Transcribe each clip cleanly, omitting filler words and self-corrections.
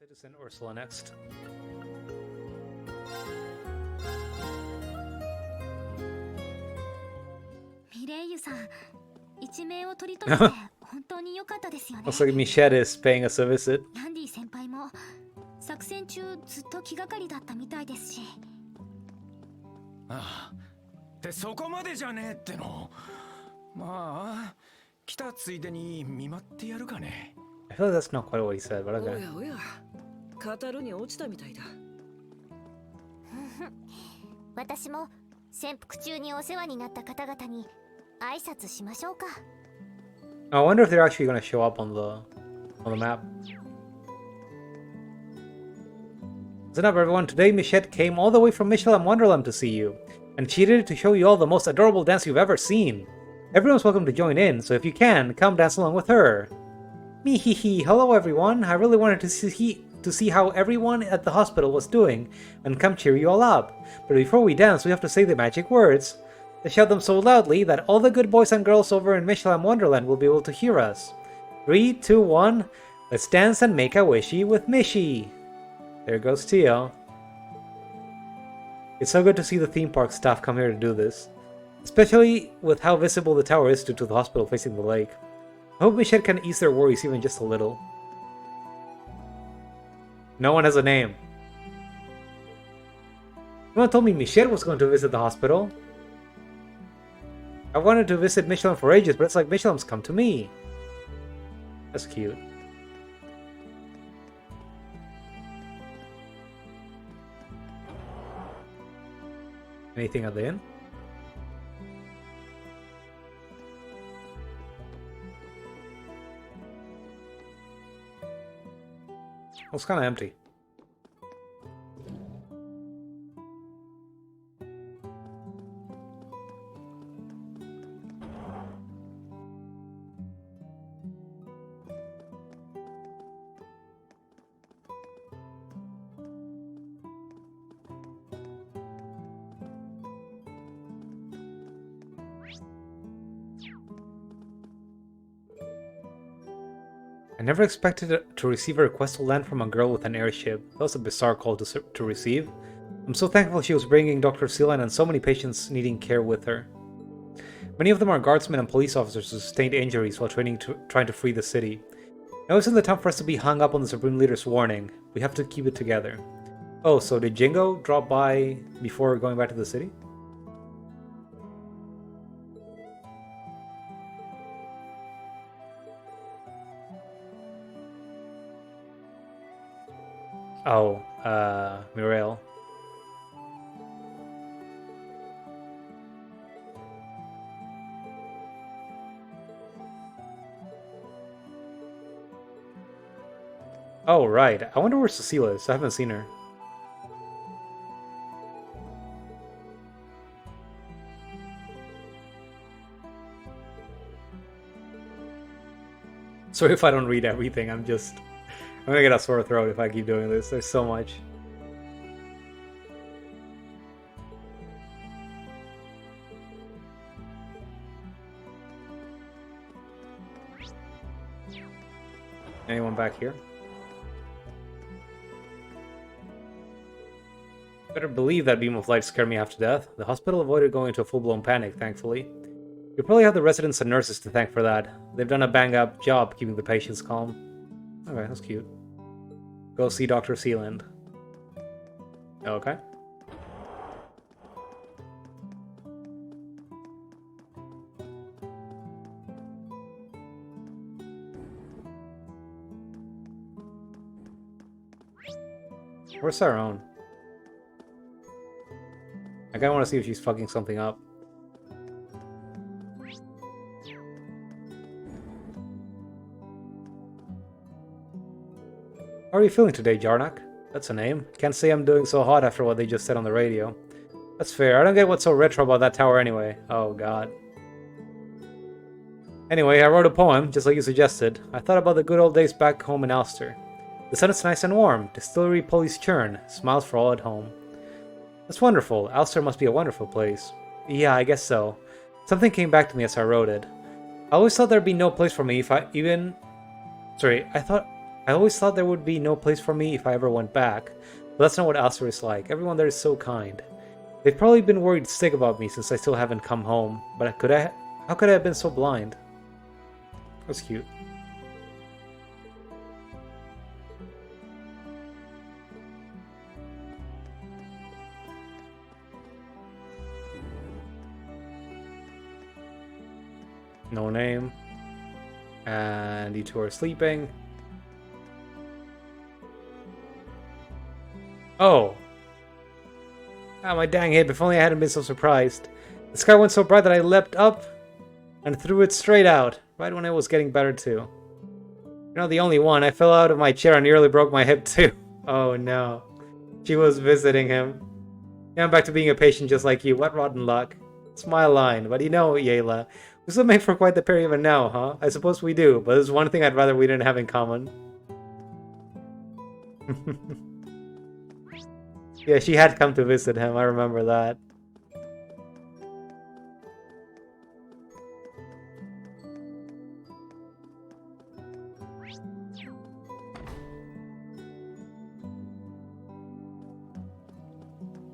Citizen Ursula next. Looks like Michette is paying us a visit. ランディ先輩も作戦中ずっと気がかりだったみたいですし。ああ、でそこまでじゃねえっての。まあ、来たついでに見舞ってやるかね。I feel like that's not quite what he said, but okay. おやおや、語るに落ちたみたいだ。私も潜伏中にお世話になった方々に挨拶しましょうか。I wonder if they're actually going to show up on the map. Listen up, everyone. Today, Michette came all the way from Michelin Wonderland to see you, and she did it to show you all the most adorable dance you've ever seen. Everyone's welcome to join in, so if you can, come dance along with her. Me hee hee. Hello, everyone. I really wanted to see how everyone at the hospital was doing, and come cheer you all up. But before we dance, we have to say the magic words. Let's shout them so loudly that all the good boys and girls over in Michelin Wonderland will be able to hear us. 3, 2, 1. Let's dance and make a wishy with Mishi. There goes Tio. It's so good to see the theme park staff come here to do this, especially with how visible the tower is due to the hospital facing the lake. I hope Michette can ease their worries even just a little. No one has a name. No one told me Michette was going to visit the hospital. I wanted to visit Michelin for ages, but it's like Michelin's come to me. That's cute. Anything at the inn? Well, it's kind of empty. I never expected to receive a request to land from a girl with an airship. That was a bizarre call to receive. I'm so thankful she was bringing Dr. Sealand and so many patients needing care with her. Many of them are guardsmen and police officers who sustained injuries while trying to free the city. Now isn't the time for us to be hung up on the Supreme Leader's warning. We have to keep it together. Oh, so did Jingo drop by before going back to the city? Oh, Muriel. Oh, right. I wonder where Cecile is. I haven't seen her. Sorry if I don't read everything, I'm gonna get a sore throat if I keep doing this. There's so much. Anyone back here? Better believe that beam of light scared me half to death. The hospital avoided going into a full-blown panic, thankfully. You probably have the residents and nurses to thank for that. They've done a bang-up job keeping the patients calm. Okay, that's cute. Go see Dr. Sealand. Okay. Where's our own? I kinda wanna see if she's fucking something up. How are you feeling today, Jarnak? That's a name. Can't say I'm doing so hot after what they just said on the radio. That's fair. I don't get what's so retro about that tower anyway. Oh, God. Anyway, I wrote a poem, just like you suggested. I thought about the good old days back home in Ulster. The sun is nice and warm. Distillery pulleys churn. Smiles for all at home. That's wonderful. Ulster must be a wonderful place. Yeah, I guess so. Something came back to me as I wrote it. I always thought there'd be no place for me if I thought I always thought there would be no place for me if I ever went back, but that's not what Alcer is like. Everyone there is so kind. They've probably been worried sick about me since I still haven't come home, but how could I have been so blind? That's cute. No name. And you two are sleeping. Oh. Ah, my dang hip. If only I hadn't been so surprised. The sky went so bright that I leapt up and threw it straight out, right when it was getting better too. You're not the only one. I fell out of my chair and nearly broke my hip too. Oh no. She was visiting him. Yeah, I'm back to being a patient just like you. What rotten luck. It's my line, but you know, Yayla, we still make for quite the pair even now, huh? I suppose we do, but there's one thing I'd rather we didn't have in common. Yeah, she had come to visit him, I remember that.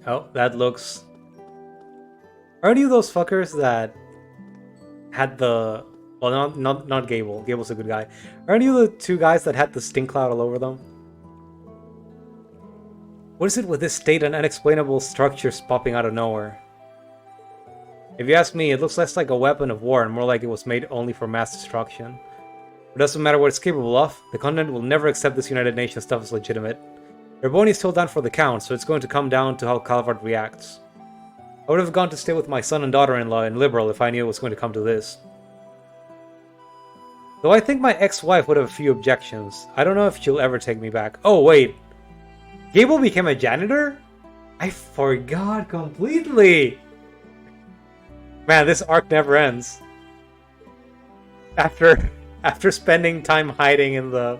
Oh, that looks... Are any of those fuckers that had the... Well, not Gable. Gable's a good guy. Are any of the two guys that had the stink cloud all over them? What is it with this state and unexplainable structures popping out of nowhere? If you ask me, it looks less like a weapon of war and more like it was made only for mass destruction. It doesn't matter what it's capable of, the continent will never accept this United Nations stuff as legitimate. Raboni is still down for the count, so it's going to come down to how Calvard reacts. I would have gone to stay with my son and daughter-in-law in Liberal if I knew it was going to come to this. Though I think my ex-wife would have a few objections. I don't know if she'll ever take me back. Oh, wait. Gable became a janitor? I forgot completely! Man, this arc never ends. After spending time hiding in the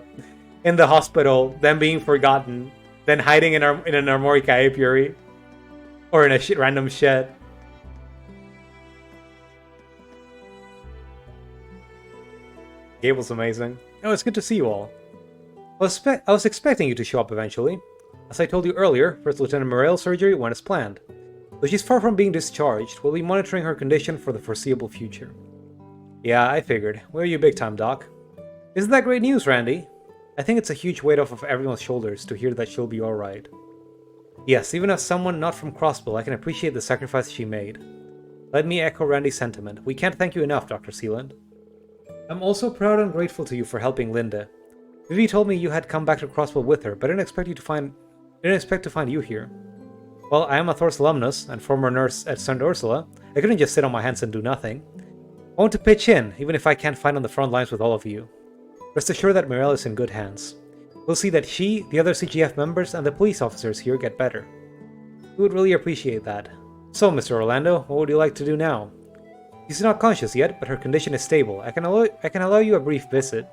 hospital, then being forgotten, then hiding in an Armorica apiary. Or in a random shed. Gable's amazing. Oh, it's good to see you all. I was expecting you to show up eventually. As I told you earlier, First Lieutenant Morel's surgery went as planned. Though she's far from being discharged, we'll be monitoring her condition for the foreseeable future. Yeah, I figured. We're you big time, Doc. Isn't that great news, Randy? I think it's a huge weight off of everyone's shoulders to hear that she'll be alright. Yes, even as someone not from Crossbell, I can appreciate the sacrifice she made. Let me echo Randy's sentiment. We can't thank you enough, Dr. Sealand. I'm also proud and grateful to you for helping Linda. Vivi told me you had come back to Crossbell with her, but I didn't expect to find you here. Well, I am a Thor's alumnus and former nurse at St. Ursula. I couldn't just sit on my hands and do nothing. I want to pitch in, even if I can't fight on the front lines with all of you. Rest assured that Mirelle is in good hands. We'll see that she, the other CGF members, and the police officers here get better. We would really appreciate that. So, Mr. Orlando, what would you like to do now? She's not conscious yet, but her condition is stable. I can allow you a brief visit.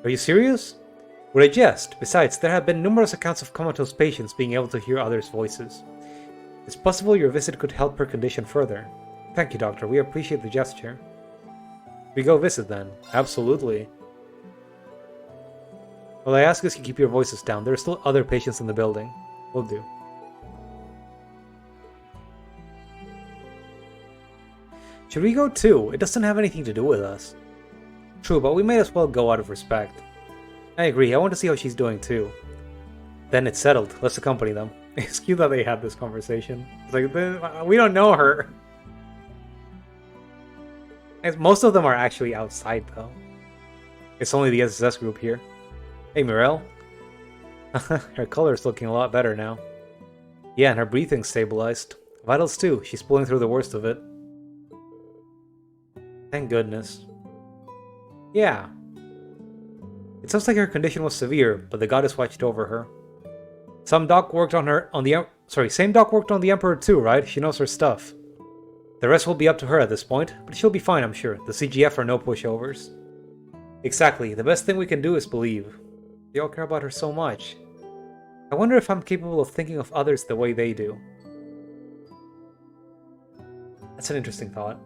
Are you serious? Would I jest? Besides, there have been numerous accounts of comatose patients being able to hear others' voices. It's possible your visit could help her condition further. Thank you, Doctor. We appreciate the gesture. We go visit then. Absolutely. Well, I ask us to keep your voices down. There are still other patients in the building. Will do. Should we go too? It doesn't have anything to do with us. True, but we may as well go out of respect. I agree. I want to see how she's doing too. Then it's settled. Let's accompany them. It's cute that they had this conversation. It's like, we don't know her. Most of them are actually outside though. It's only the SSS group here. Hey, Mirelle. Her color's looking a lot better now. Yeah, and her breathing's stabilized. Vitals too. She's pulling through the worst of it. Thank goodness. Yeah. It sounds like her condition was severe, but the goddess watched over her. Same doc worked on the Emperor too, right? She knows her stuff. The rest will be up to her at this point, but she'll be fine, I'm sure. The CGF are no pushovers. Exactly. The best thing we can do is believe. They all care about her so much. I wonder if I'm capable of thinking of others the way they do. That's an interesting thought.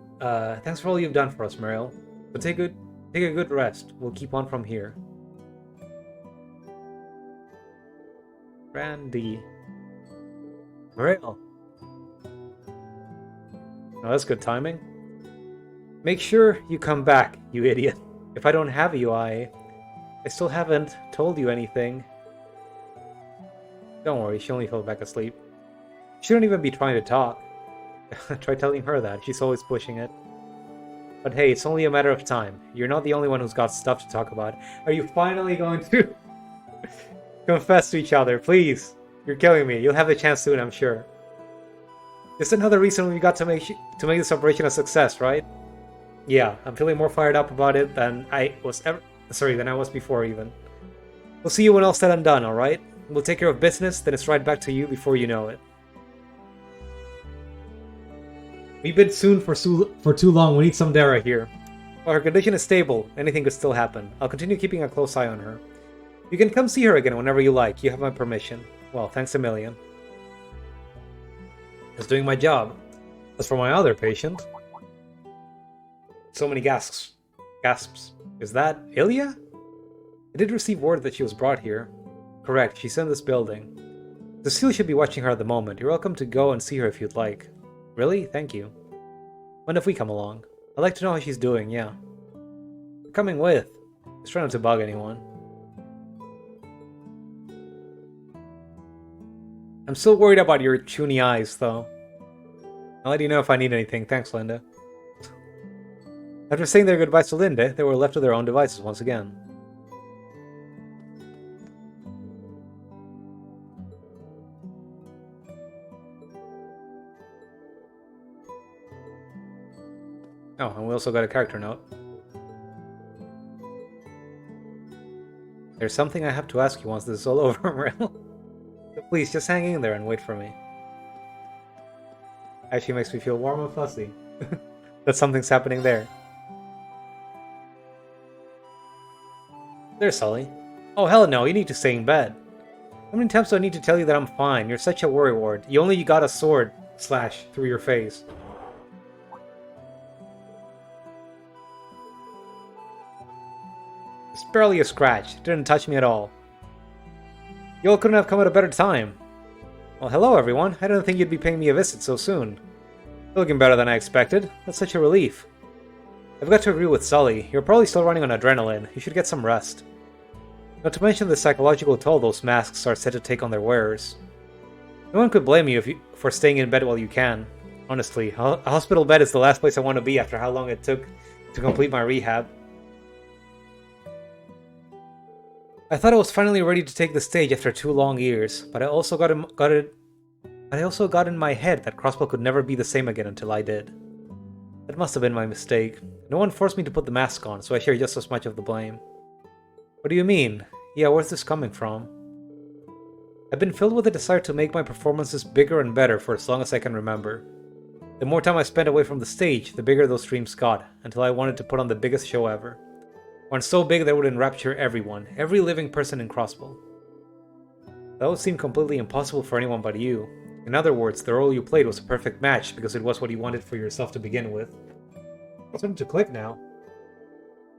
Thanks for all you've done for us, Muriel. But take a good rest. We'll keep on from here. Randy. Real. Oh, that's good timing. Make sure you come back, you idiot. If I don't have you, I still haven't told you anything. Don't worry, she only fell back asleep. She shouldn't even be trying to talk. Try telling her that, she's always pushing it. But hey, it's only a matter of time. You're not the only one who's got stuff to talk about. Are you finally going to confess to each other? Please. You're killing me. You'll have the chance soon, I'm sure. Just another reason we got to make this operation a success, right? Yeah, I'm feeling more fired up about it than I was before even. We'll see you when all's said and done, alright? We'll take care of business, then it's right back to you before you know it. We've been soon for too long. We need some Dara here. While her condition is stable, anything could still happen. I'll continue keeping a close eye on her. You can come see her again whenever you like. You have my permission. Well, thanks a million. Just doing my job. As for my other patient... So many gasps. Is that Ilya? I did receive word that she was brought here. Correct, she's in this building. Cecile should be watching her at the moment. You're welcome to go and see her if you'd like. Really? Thank you. When if we come along? I'd like to know how she's doing, yeah. You're coming with. Just try not to bug anyone. I'm still worried about your chuny eyes, though. I'll let you know if I need anything. Thanks, Linda. After saying their goodbyes to Linda, they were left to their own devices once again. Oh, and we also got a character note. There's something I have to ask you once this is all over, Morel. So please, just hang in there and wait for me. Actually makes me feel warm and fuzzy. That something's happening there. There's Sully. Oh, hell no, you need to stay in bed. How many times do I need to tell you that I'm fine? You're such a worrywart. You only got a sword slash through your face. It's barely a scratch. It didn't touch me at all. You all couldn't have come at a better time. Well, hello everyone. I didn't think you'd be paying me a visit so soon. You're looking better than I expected. That's such a relief. I've got to agree with Sully. You're probably still running on adrenaline. You should get some rest. Not to mention the psychological toll those masks are said to take on their wearers. No one could blame you for staying in bed while you can. Honestly, a hospital bed is the last place I want to be after how long it took to complete my rehab. I thought I was finally ready to take the stage after 2 long years, but I also got in my head that crossbell could never be the same again until I did. That must have been my mistake. No one forced me to put the mask on, so I share just as much of the blame. What do you mean? Yeah, where's this coming from? I've been filled with a desire to make my performances bigger and better for as long as I can remember. The more time I spent away from the stage, the bigger those dreams got, until I wanted to put on the biggest show ever. One so big that would enrapture everyone, every living person in Crossbell. That would seem completely impossible for anyone but you. In other words, the role you played was a perfect match because it was what you wanted for yourself to begin with. It's starting to click now.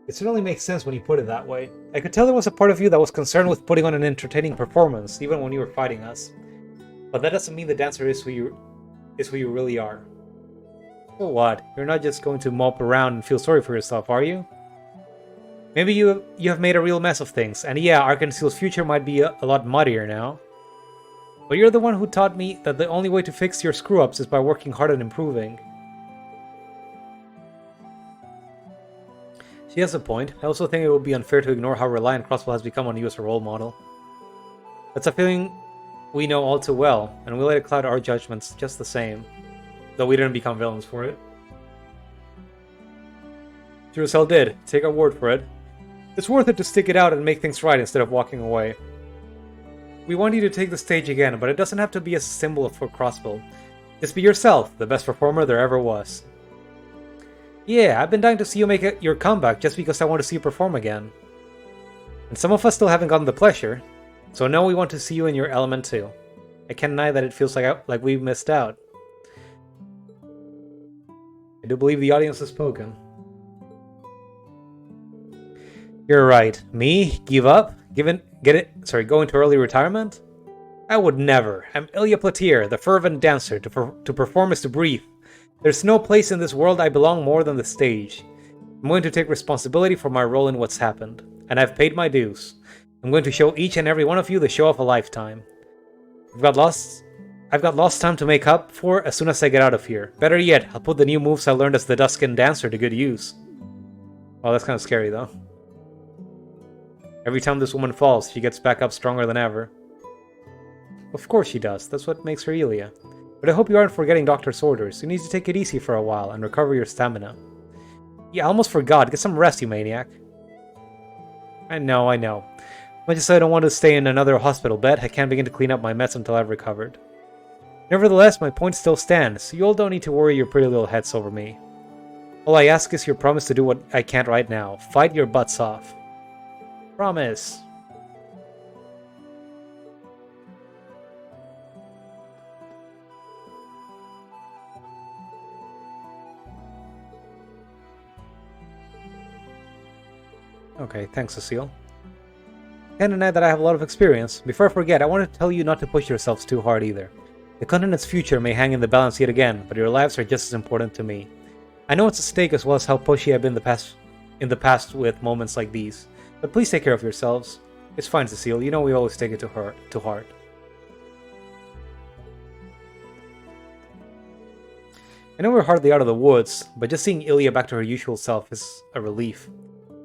It certainly makes sense when you put it that way. I could tell there was a part of you that was concerned with putting on an entertaining performance, even when you were fighting us. But that doesn't mean the dancer is who you really are. So what? You're not just going to mope around and feel sorry for yourself, are you? Maybe you have made a real mess of things, and yeah, Arkansas's future might be a lot muddier now. But you're the one who taught me that the only way to fix your screw-ups is by working hard and improving. She has a point. I also think it would be unfair to ignore how reliant Crossbell has become on you as a role model. That's a feeling we know all too well, and we let it cloud our judgments just the same. Though we didn't become villains for it. Sure as hell did. Take our word for it. It's worth it to stick it out and make things right instead of walking away. We want you to take the stage again, but it doesn't have to be a symbol for Crossbell. Just be yourself, the best performer there ever was. Yeah, I've been dying to see you make your comeback just because I want to see you perform again. And some of us still haven't gotten the pleasure, so now we want to see you in your element too. I can't deny that it feels like we missed out. I do believe the audience has spoken. You're right. Me? Give up? Go into early retirement? I would never. I'm Ilya Platier, the fervent dancer. To perform is to breathe. There's no place in this world I belong more than the stage. I'm going to take responsibility for my role in what's happened, and I've paid my dues. I'm going to show each and every one of you the show of a lifetime. I've got lost time to make up for as soon as I get out of here. Better yet, I'll put the new moves I learned as the Duskin dancer to good use. Oh, that's kind of scary, though. Every time this woman falls, she gets back up stronger than ever. Of course she does. That's what makes her Ilya. But I hope you aren't forgetting Doctor's orders. You need to take it easy for a while and recover your stamina. Yeah, I almost forgot. Get some rest, you maniac. I know. Much as I don't want to stay in another hospital bed, I can't begin to clean up my mess until I've recovered. Nevertheless, my point still stands. You all don't need to worry your pretty little heads over me. All I ask is your promise to do what I can't right now. Fight your butts off. Promise. Okay, thanks, Cecile. Can't deny that I have a lot of experience. Before I forget, I want to tell you not to push yourselves too hard either. The continent's future may hang in the balance yet again, but your lives are just as important to me. I know it's at stake as well as how pushy I've been in the past with moments like these. But please take care of yourselves. It's fine, Cecile. You know we always take it to heart. I know we're hardly out of the woods, but just seeing Ilya back to her usual self is a relief.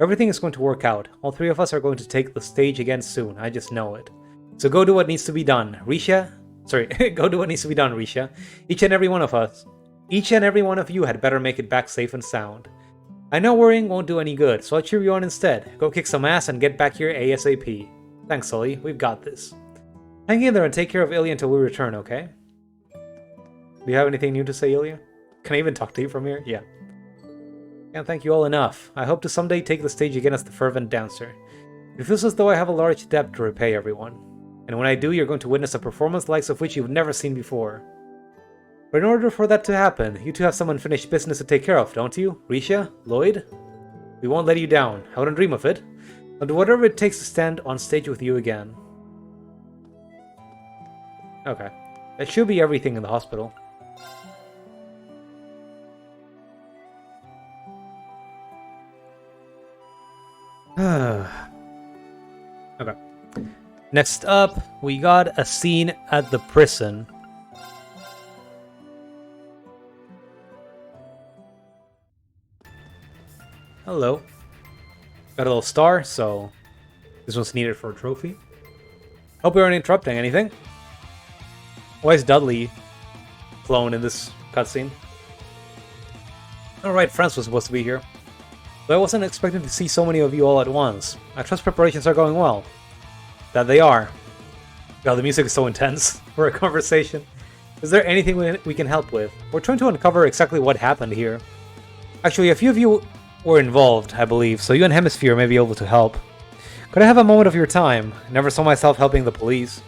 Everything is going to work out. All three of us are going to take the stage again soon. I just know it. So go do what needs to be done, Risha. Go do what needs to be done, Risha. Each and every one of you had better make it back safe and sound. I know worrying won't do any good, so I'll cheer you on instead. Go kick some ass and get back here ASAP. Thanks, Sully. We've got this. Hang in there and take care of Ilya until we return, okay? Do you have anything new to say, Ilya? Can I even talk to you from here? Yeah. Can't thank you all enough. I hope to someday take the stage again as the fervent dancer. It feels as though I have a large debt to repay everyone. And when I do, you're going to witness a performance likes of which you've never seen before. But in order for that to happen, you two have some unfinished business to take care of, don't you? Risha? Lloyd? We won't let you down. I wouldn't dream of it. I'll do whatever it takes to stand on stage with you again. Okay. That should be everything in the hospital. Okay. Next up, we got a scene at the prison. Hello. Got a little star, so this one's needed for a trophy. Hope we aren't interrupting anything. Why is Dudley clone in this cutscene? Alright, France was supposed to be here. But I wasn't expecting to see so many of you all at once. I trust preparations are going well. That they are. God, the music is so intense for a conversation. Is there anything we can help with? We're trying to uncover exactly what happened here. Actually, a few of you were involved, I believe, so you and Hemisphere may be able to help. Could I have a moment of your time? I never saw myself helping the police.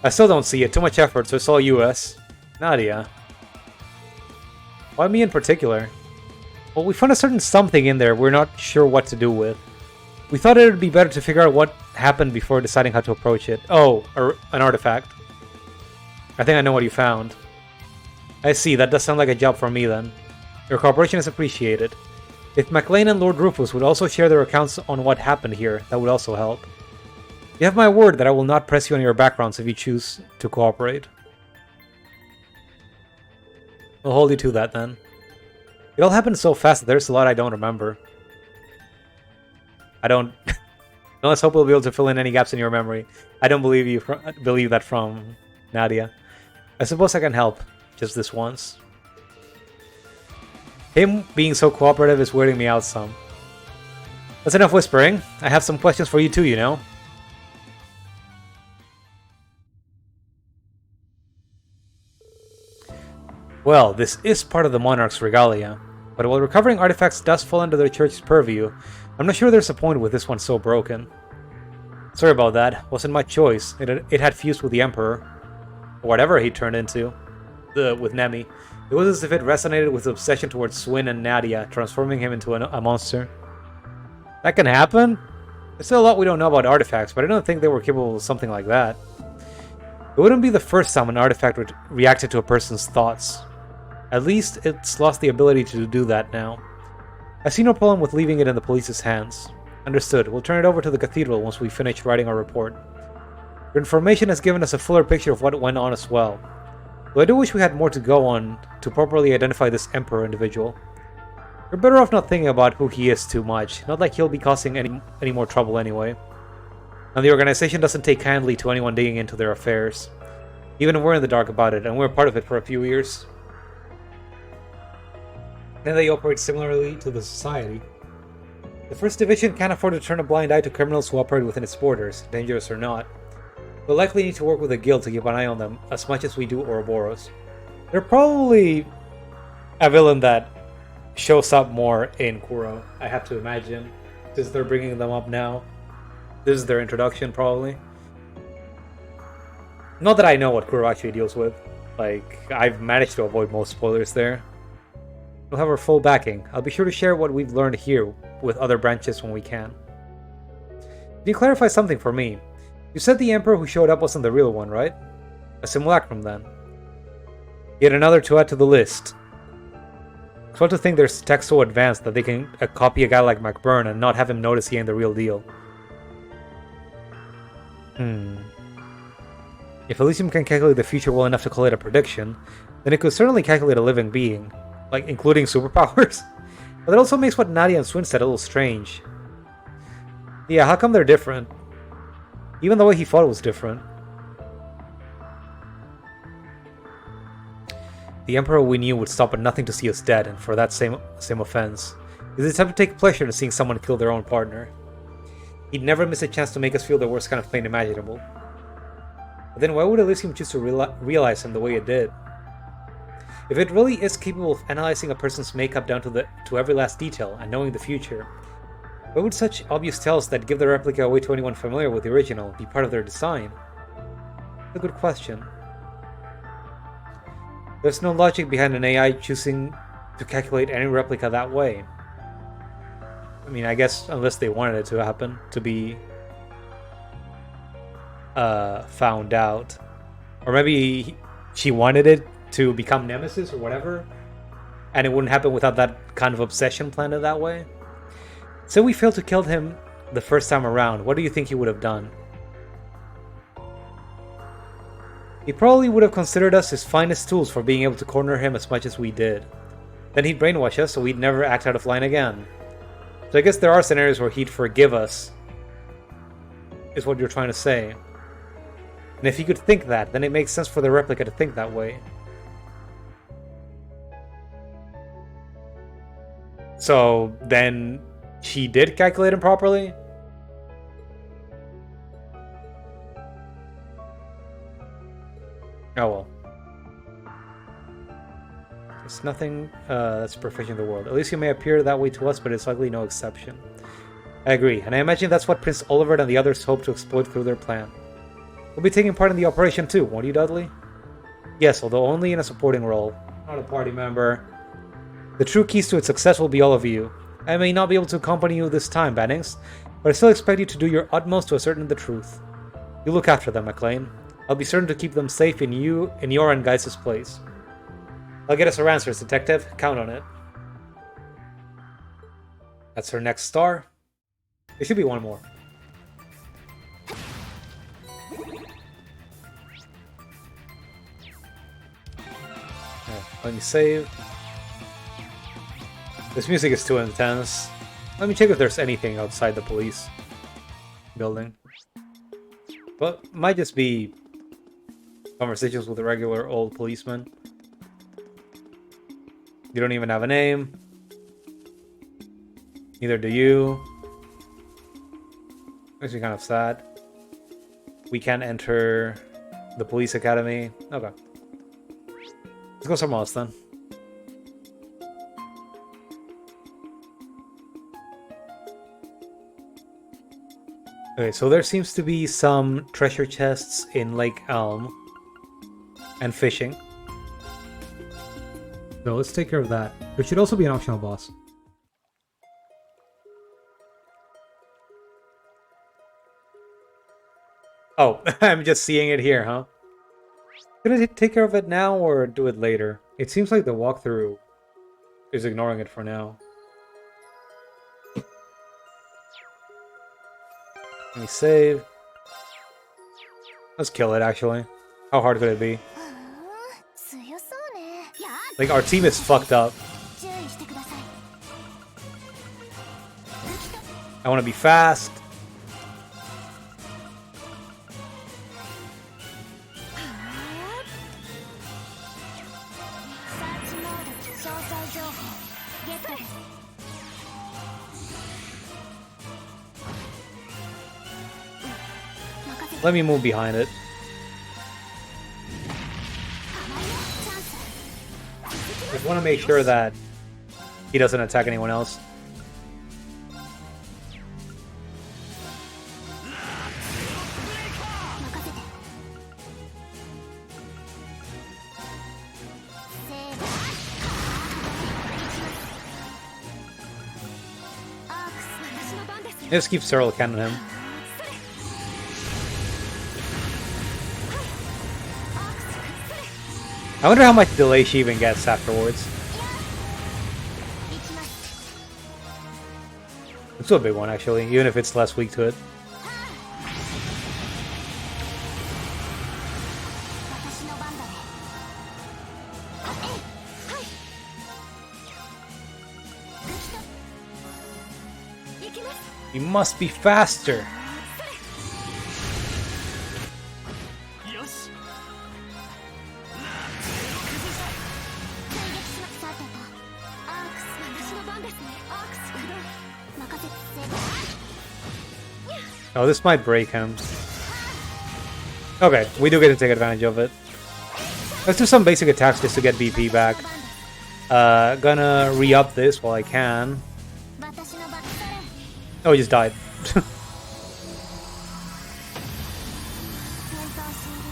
I still don't see it. Too much effort, so it's all US. Nadia. Why me in particular? Well, we found a certain something in there we're not sure what to do with. We thought it would be better to figure out what happened before deciding how to approach it. Oh, an artifact. I think I know what you found. I see, that does sound like a job for me then. Your cooperation is appreciated. If MacLean and Lord Rufus would also share their accounts on what happened here, that would also help. You have my word that I will not press you on your backgrounds if you choose to cooperate. I'll hold you to that then. It all happened so fast that there's a lot I don't remember. Let's hope we'll be able to fill in any gaps in your memory. I don't believe that from Nadia. I suppose I can help, just this once. Him being so cooperative is weirding me out some. That's enough whispering. I have some questions for you too, you know. Well, this is part of the Monarch's regalia, but while recovering artifacts does fall under the church's purview, I'm not sure there's a point with this one so broken. Sorry about that, wasn't my choice. It had fused with the Emperor. Or whatever he turned into. With Nemi. It was as if it resonated with obsession towards Swin and Nadia, transforming him into a monster. That can happen? There's still a lot we don't know about artifacts, but I don't think they were capable of something like that. It wouldn't be the first time an artifact reacted to a person's thoughts. At least it's lost the ability to do that now. I see no problem with leaving it in the police's hands. Understood. We'll turn it over to the cathedral once we finish writing our report. Your information has given us a fuller picture of what went on as well. Though I do wish we had more to go on to properly identify this Emperor individual. You're better off not thinking about who he is too much. Not like he'll be causing any more trouble anyway. And the organization doesn't take kindly to anyone digging into their affairs. Even we're in the dark about it, and we're part of it for a few years. Then they operate similarly to the Society. The First Division can't afford to turn a blind eye to criminals who operate within its borders, dangerous or not. We'll likely need to work with the Guild to keep an eye on them, as much as we do Ouroboros. They're probably a villain that shows up more in Kuro, I have to imagine, since they're bringing them up now. This is their introduction, probably. Not that I know what Kuro actually deals with. Like, I've managed to avoid most spoilers there. We'll have our full backing. I'll be sure to share what we've learned here with other branches when we can. Can you clarify something for me? You said the Emperor who showed up wasn't the real one, right? A simulacrum, then. Yet another to add to the list. It's fun to think there's tech so advanced that they can copy a guy like McBurn and not have him notice he ain't the real deal. If Elysium can calculate the future well enough to call it a prediction, then it could certainly calculate a living being, like including superpowers. But that also makes what Nadia and Swin said a little strange. Yeah, how come they're different? Even the way he fought was different. The Emperor we knew would stop at nothing to see us dead, and for that same offense. Is it time to take pleasure in seeing someone kill their own partner? He'd never miss a chance to make us feel the worst kind of pain imaginable. But then why would Elysium choose to realize him the way it did? If it really is capable of analyzing a person's makeup down to every last detail and knowing the future, why would such obvious tells that give the replica away to anyone familiar with the original be part of their design? That's a good question. There's no logic behind an AI choosing to calculate any replica that way. I mean, I guess unless they wanted it to happen, to be found out. Or maybe she wanted it to become Nemesis or whatever, and it wouldn't happen without that kind of obsession planted that way. So we failed to kill him the first time around. What do you think he would have done? He probably would have considered us his finest tools for being able to corner him as much as we did. Then he'd brainwash us so we'd never act out of line again. So I guess there are scenarios where he'd forgive us, is what you're trying to say. And if he could think that, then it makes sense for the replica to think that way. So then she did calculate him properly? Oh well. It's nothing that's perfect in the world. At least it may appear that way to us, but it's likely no exception. I agree, and I imagine that's what Prince Oliver and the others hope to exploit through their plan. We'll be taking part in the operation too, won't you, Dudley? Yes, although only in a supporting role, not a party member. The true keys to its success will be all of you. I may not be able to accompany you this time, Bannings, but I still expect you to do your utmost to ascertain the truth. You look after them, McLean. I'll be certain to keep them safe in your and Geis's place. I'll get us our answers, Detective. Count on it. That's her next star. There should be one more. Let me save. This music is too intense. Let me check if there's anything outside the police building. But might just be conversations with a regular old policeman. You don't even have a name. Neither do you. Makes me kind of sad. We can't enter the police academy. Okay. Let's go somewhere else then. Okay, so there seems to be some treasure chests in Lake Elm. And fishing. So let's take care of that. There should also be an optional boss. Oh, I'm just seeing it here, huh? Should I take care of it now or do it later? It seems like the walkthrough is ignoring it for now. Let me save. Let's kill it, actually. How hard could it be? 強そうね。や Like, our team is fucked up. 注意してください。 I want to be fast. サーチモード詳細情報ゲットです。 Let me move behind it. Just want to make sure that he doesn't attack anyone else. Just keep Cyril cannon him. I wonder how much delay she even gets afterwards. It's a big one, actually, even if it's less weak to it. You must be faster. Oh, this might break him. Okay, we do get to take advantage of it. Let's do some basic attacks just to get BP back. Gonna re-up this while I can. Oh, he just died.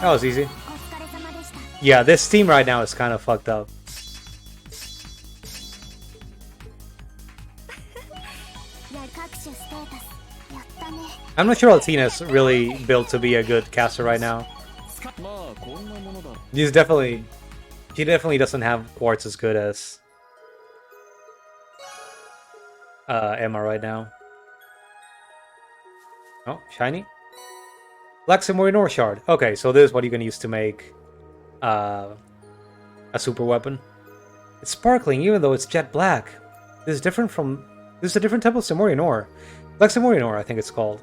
That was easy. Yeah, this team right now is kind of fucked up. I'm not sure Altina's really built to be a good caster right now. She definitely doesn't have quartz as good as Emma right now. Oh, shiny. Black Samorinor shard. Okay, so this is what you're gonna use to make a super weapon. It's sparkling even though it's jet black. This is a different type of Samorinor. Black Samorinor, I think it's called.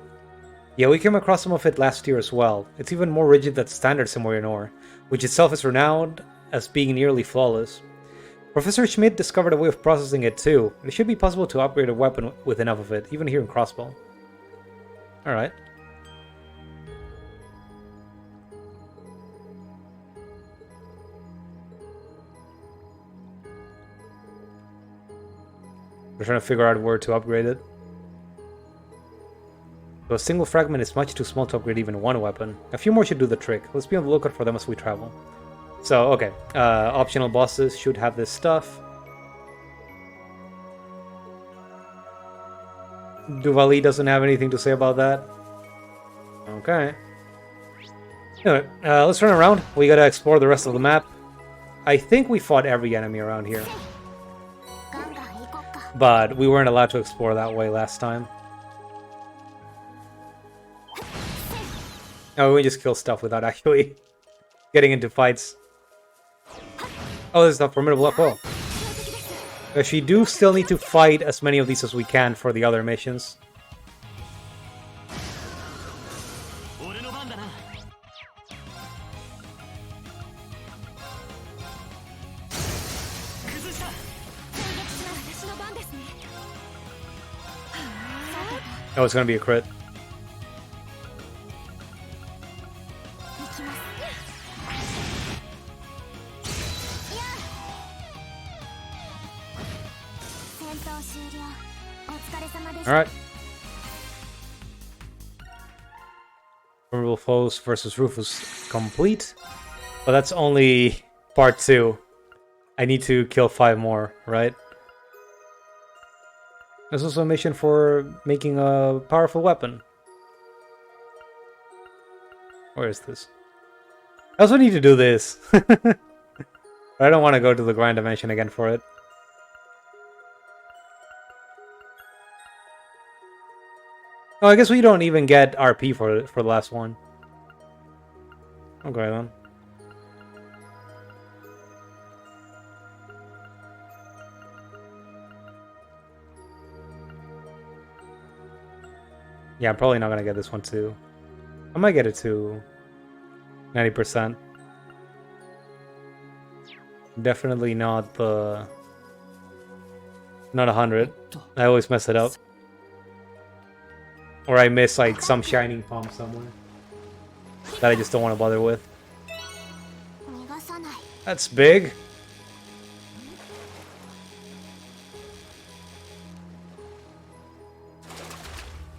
Yeah, we came across some of it last year as well. It's even more rigid than standard Samorinor, which itself is renowned as being nearly flawless. Professor Schmidt discovered a way of processing it too. It should be possible to upgrade a weapon with enough of it, even here in crossbell. Alright. We're trying to figure out where to upgrade it. So a single fragment is much too small to upgrade even one weapon. A few more should do the trick. Let's be on the lookout for them as we travel. So, okay. Optional bosses should have this stuff. Duvali doesn't have anything to say about that. Okay. Anyway, let's run around. We gotta explore the rest of the map. I think we fought every enemy around here. But we weren't allowed to explore that way last time. Oh, we just kill stuff without actually getting into fights. Oh, this is a formidable uphill. We do still need to fight as many of these as we can for the other missions. Oh, it's gonna be a crit. Alright. Formidable Foes versus Rufus complete. But that's only part 2. I need to kill 5 more, right? There's also a mission for making a powerful weapon. Where is this? I also need to do this. But I don't want to go to the Grand Dimension again for it. Oh, I guess we don't even get RP for the last one. Okay then. Yeah, I'm probably not gonna get this one too. I might get it to 90%. Definitely not the... not 100. I always mess it up. Or I miss like some shining palm somewhere that I just don't want to bother with. That's big.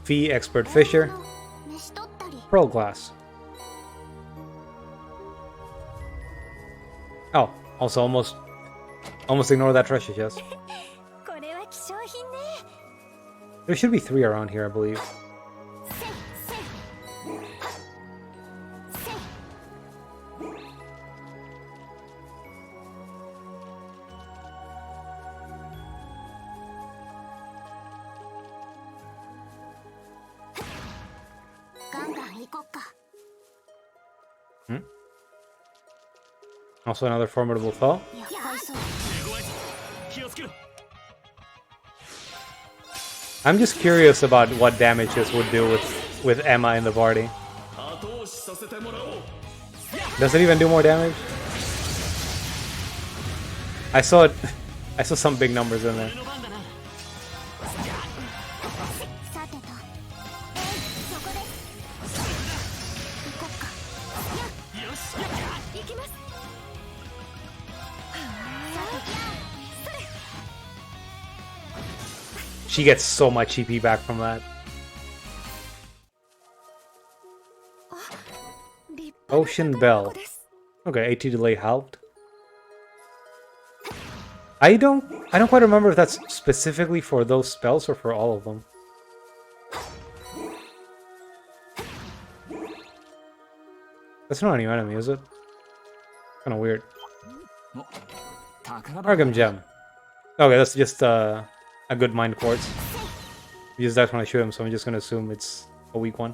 Fee Expert Fisher. Pearl Glass. Oh, also almost ignore that treasure chest. There should be 3 around here, I believe. Also another formidable foe. I'm just curious about what damage this would do with Emma in the party. Does it even do more damage? I saw some big numbers in there. She gets so much EP back from that. Ocean Bell. Okay, AT delay helped. I don't quite remember if that's specifically for those spells or for all of them. That's not a new enemy, is it? Kinda weird. Argam Gem. Okay, that's just a good mind quartz. He just dies when I shoot him, so I'm just gonna assume it's a weak one.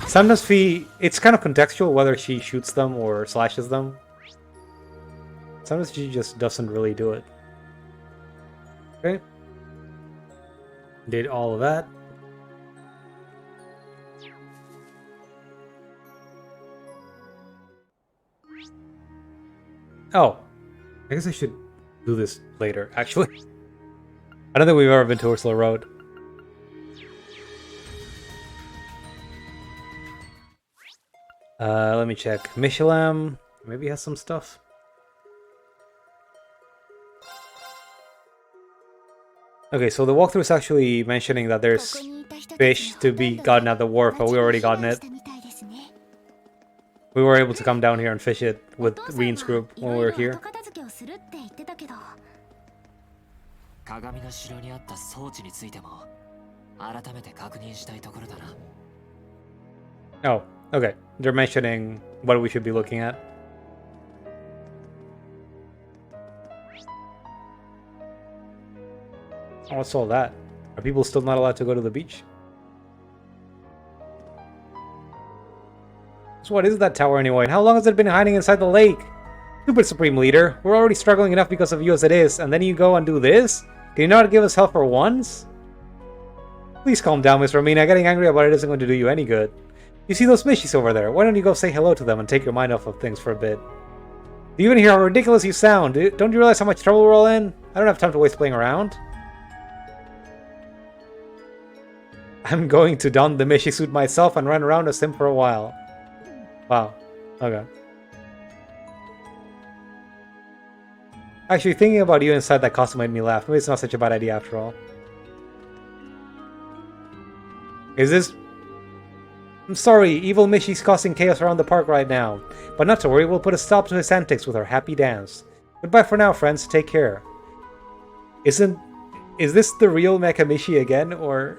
Sometimes it's kind of contextual whether she shoots them or slashes them. Sometimes she just doesn't really do it. Okay. Did all of that. Oh. I guess I should do this later, actually. I don't think we've ever been to Ursula Road. Let me check. Mishalam maybe has some stuff. Okay, so the walkthrough is actually mentioning that there's fish to be gotten at the wharf, but we already gotten it. We were able to come down here and fish it with Reen's group when we were here. Oh, okay. They're mentioning what we should be looking at. Oh, what's all that? Are people still not allowed to go to the beach? So what is that tower anyway? And how long has it been hiding inside the lake? Stupid Supreme Leader. We're already struggling enough because of you as it is, and then you go and do this? Can you not give us help for once? Please calm down, Miss Romina. Getting angry about it isn't going to do you any good. You see those Mishies over there? Why don't you go say hello to them and take your mind off of things for a bit? Do you even hear how ridiculous you sound? Don't you realize how much trouble we're all in? I don't have time to waste playing around. I'm going to don the Mishi suit myself and run around as him for a while. Wow. Okay. Actually, thinking about you inside that costume made me laugh. Maybe it's not such a bad idea after all. Is this... I'm sorry, evil Mishi's causing chaos around the park right now. But not to worry, we'll put a stop to his antics with our happy dance. Goodbye for now, friends. Take care. Is this the real Mecha Mishi again, or...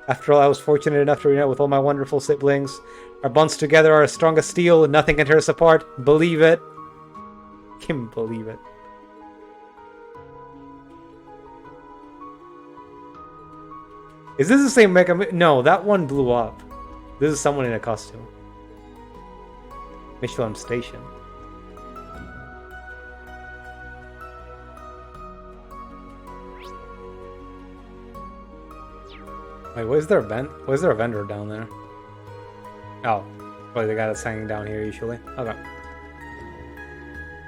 After all, I was fortunate enough to reunite with all my wonderful siblings. Our bonds together are as strong as steel, and nothing can tear us apart. Believe it. Can't believe it. Is this the same Mega Man? No, that one blew up. This is someone in a costume. Michelin Station. Wait, why is there a vendor down there? Oh, probably the guy that's hanging down here usually. Okay.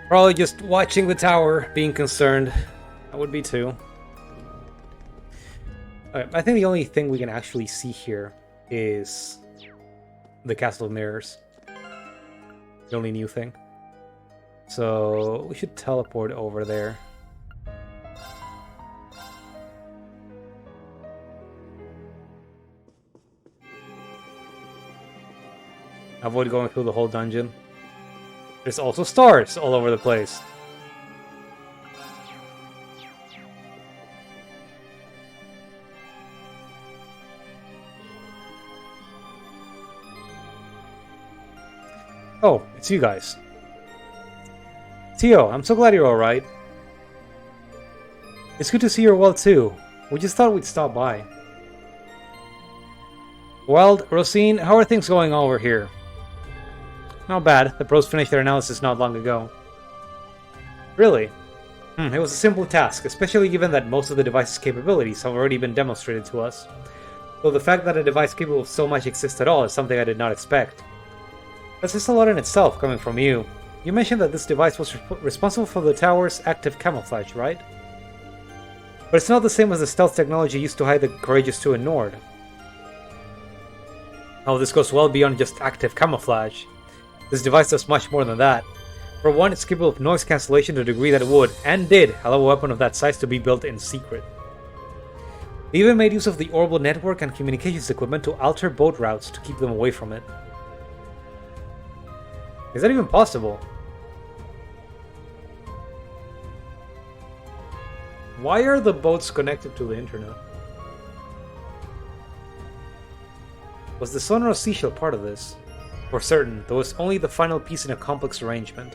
Probably just watching the tower, being concerned. I would be too. Okay, I think the only thing we can actually see here is the Castle of Mirrors. The only new thing. So we should teleport over there. Avoid going through the whole dungeon. There's also stars all over the place. Oh, it's you guys. Tio, I'm so glad you're alright. It's good to see you're well too. We just thought we'd stop by. Well, Rosine, how are things going over here? Not bad. The pros finished their analysis not long ago. Really? It was a simple task, especially given that most of the device's capabilities have already been demonstrated to us. Though the fact that a device capable of so much exists at all is something I did not expect. That's just a lot in itself, coming from you. You mentioned that this device was responsible for the tower's active camouflage, right? But it's not the same as the stealth technology used to hide the Courageous 2 in Nord. Oh, this goes well beyond just active camouflage. This device does much more than that. For one, it's capable of noise cancellation to a degree that it would, and did, allow a weapon of that size to be built in secret. They even made use of the orbital network and communications equipment to alter boat routes to keep them away from it. Is that even possible? Why are the boats connected to the internet? Was the sonorous seashell part of this? For certain, there was only the final piece in a complex arrangement.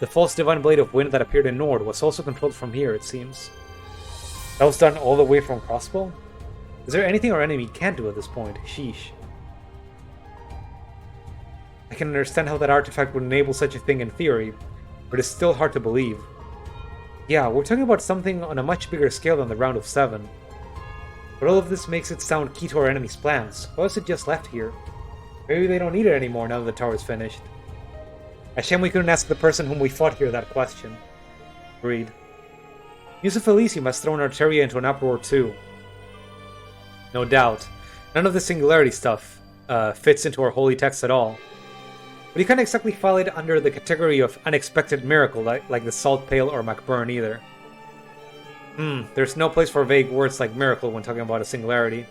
The false divine blade of wind that appeared in Nord was also controlled from here, it seems. That was done all the way from crossbell? Is there anything our enemy can't do at this point? Sheesh. I can understand how that artifact would enable such a thing in theory, but it's still hard to believe. Yeah, we're talking about something on a much bigger scale than the Round of 7. But all of this makes it sound key to our enemy's plans. Why was it just left here? Maybe they don't need it anymore now that the tower's finished. A shame we couldn't ask the person whom we fought here that question. Agreed. Yusuf Elysium has thrown Arteria into an uproar too. No doubt. None of the singularity stuff fits into our holy text at all. But you can't exactly file it under the category of unexpected miracle like the Salt Pail or MacBurn either. There's no place for vague words like miracle when talking about a singularity.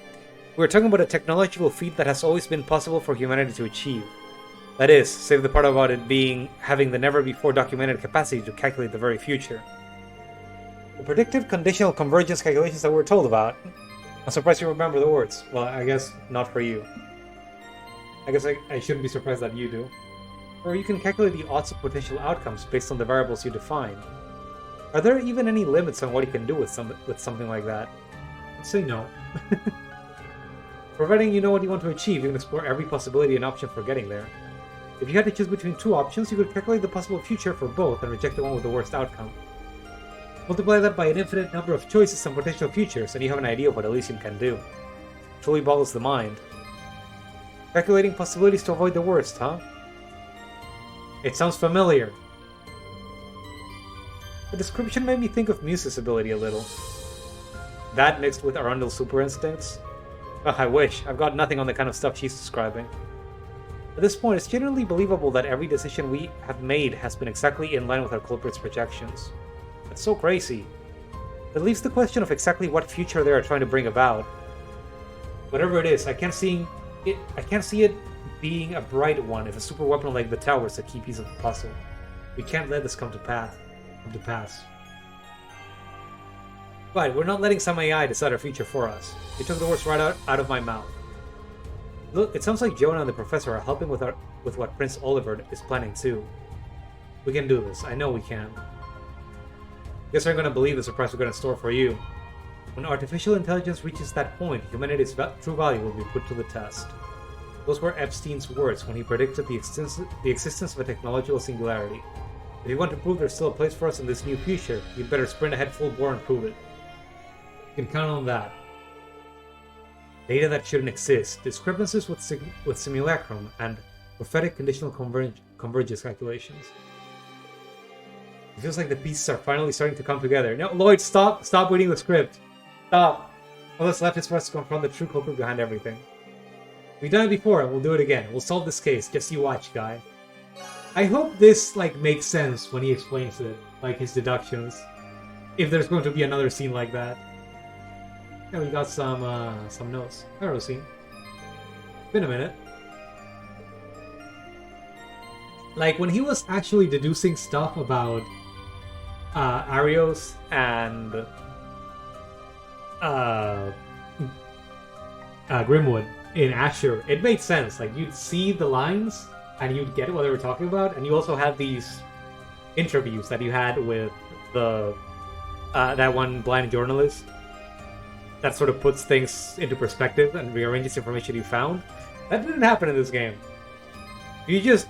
We're talking about a technological feat that has always been possible for humanity to achieve. That is, save the part about it having the never-before-documented capacity to calculate the very future. The predictive conditional convergence calculations that we're told about. I'm surprised you remember the words. Well, I guess not for you. I guess I shouldn't be surprised that you do. Or you can calculate the odds of potential outcomes based on the variables you define. Are there even any limits on what you can do with something like that? I'd say no. Providing you know what you want to achieve, you can explore every possibility and option for getting there. If you had to choose between two options, you could calculate the possible future for both and reject the one with the worst outcome. Multiply that by an infinite number of choices and potential futures, and you have an idea of what Elysium can do. It truly boggles the mind. Calculating possibilities to avoid the worst, huh? It sounds familiar. The description made me think of Muse's ability a little. That mixed with Arundel's super instincts? Oh, I wish. I've got nothing on the kind of stuff she's describing. At this point, it's generally believable that every decision we have made has been exactly in line with our culprit's projections. That's so crazy. It leaves the question of exactly what future they are trying to bring about. Whatever it is, I can't see it being a bright one if a super weapon like the tower is a key piece of the puzzle. We can't let this come to pass. Right, we're not letting some AI decide our future for us. You took the words right out of my mouth. Look, it sounds like Jonah and the professor are helping with what Prince Oliver is planning too. We can do this. I know we can. Guess I'm gonna believe the surprise we're gonna store for you. When artificial intelligence reaches that point, humanity's true value will be put to the test. Those were Epstein's words when he predicted the existence of a technological singularity. If you want to prove there's still a place for us in this new future, you'd better sprint ahead full bore and prove it. You can count on that. Data that shouldn't exist, discrepancies with simulacrum, and prophetic conditional convergence calculations. It feels like the pieces are finally starting to come together. No, Lloyd, stop reading the script. Stop. All that's left is for us to confront the true culprit behind everything. We've done it before, and we'll do it again. We'll solve this case. Just you watch, guy. I hope this makes sense when he explains it, like his deductions. If there's going to be another scene like that. Yeah, we got some notes. Hello, scene. Been a minute. Like when he was actually deducing stuff about Arios and Grimwood in Asher, it made sense. Like you'd see the lines and you'd get what they were talking about, and you also had these interviews that you had with the that one blind journalist that sort of puts things into perspective and rearranges information you found. That didn't happen in this game. You just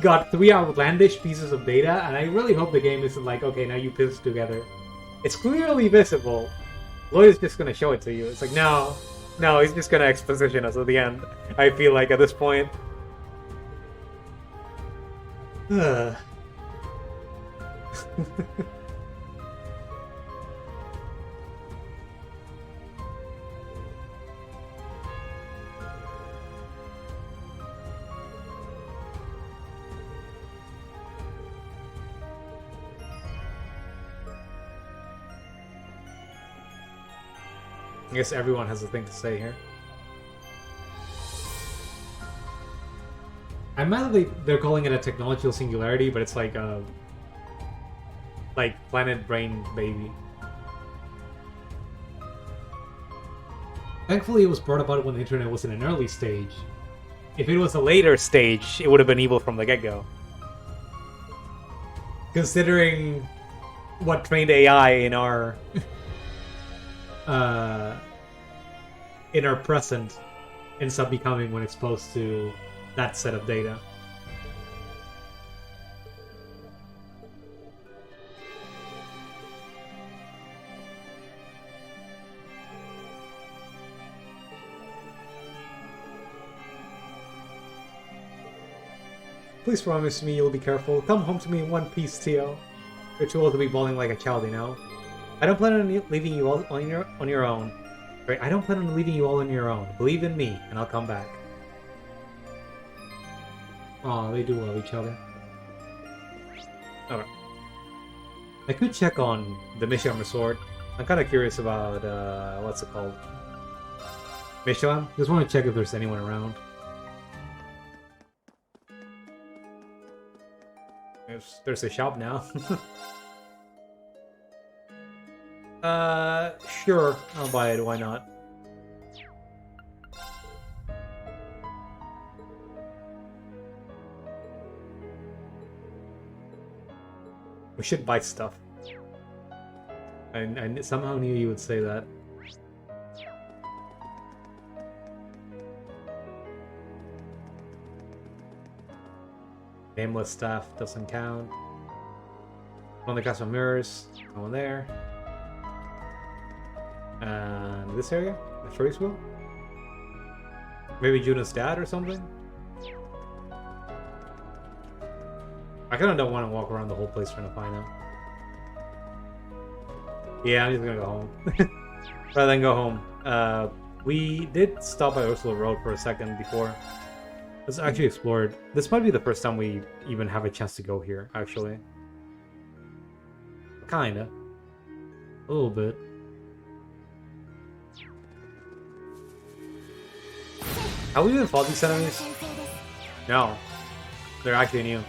got 3 outlandish pieces of data, and I really hope the game isn't like, okay, now you piece it together. It's clearly visible. Lloyd is just gonna show it to you. It's like, no, he's just gonna exposition us at the end. I feel like at this point. I guess everyone has a thing to say here. I'm mad that they're calling it a technological singularity, but it's like planet brain baby. Thankfully, it was brought about when the internet was in an early stage. If it was a later stage, it would have been evil from the get-go. Considering what trained AI in our present ends up becoming when exposed to that set of data. Please promise me you'll be careful. Come home to me in one piece, Tio. You're too old to be bawling like a child, you know. I don't plan on leaving you all on your own. Right? I don't plan on leaving you all on your own. Believe in me, and I'll come back. Aw, they do love each other. Alright. I could check on the Michelin Resort. I'm kind of curious about, what's it called? Michelin? Just want to check if there's anyone around. There's a shop now. Sure. I'll buy it, why not? We should buy stuff. I somehow knew you would say that. Nameless staff doesn't count. On the Castle Mirrors, no one there. And this area? The Ferris wheel? Maybe Juno's dad or something? I kind of don't want to walk around the whole place trying to find him. Yeah, I'm just gonna go home. Rather than go home. We did stop by Ursula Road for a second before. Let's actually explore it. This might be the first time we even have a chance to go here, actually. Kinda. A little bit. Have we even fought these enemies? No. They're actually new.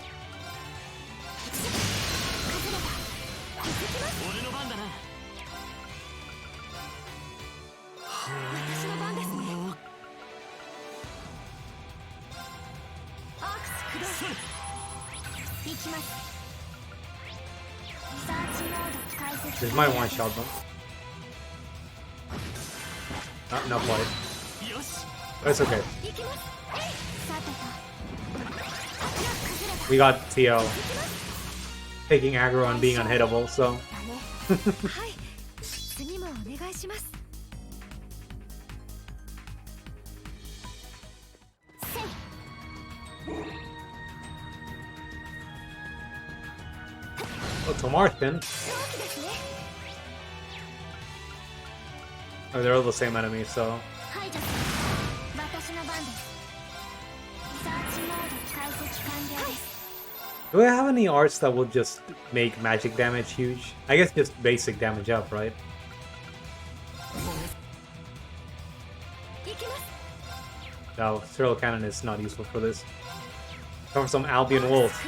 This might one-shot them. Not quite. But it's okay. We got Tio taking aggro and being unhittable, so... Oh, Tomarthin. Oh, they're all the same enemy, so... Do I have any arts that will just make magic damage huge? I guess just basic damage up, right? No, Cyril Cannon is not useful for this. Come from some Albion Wolf.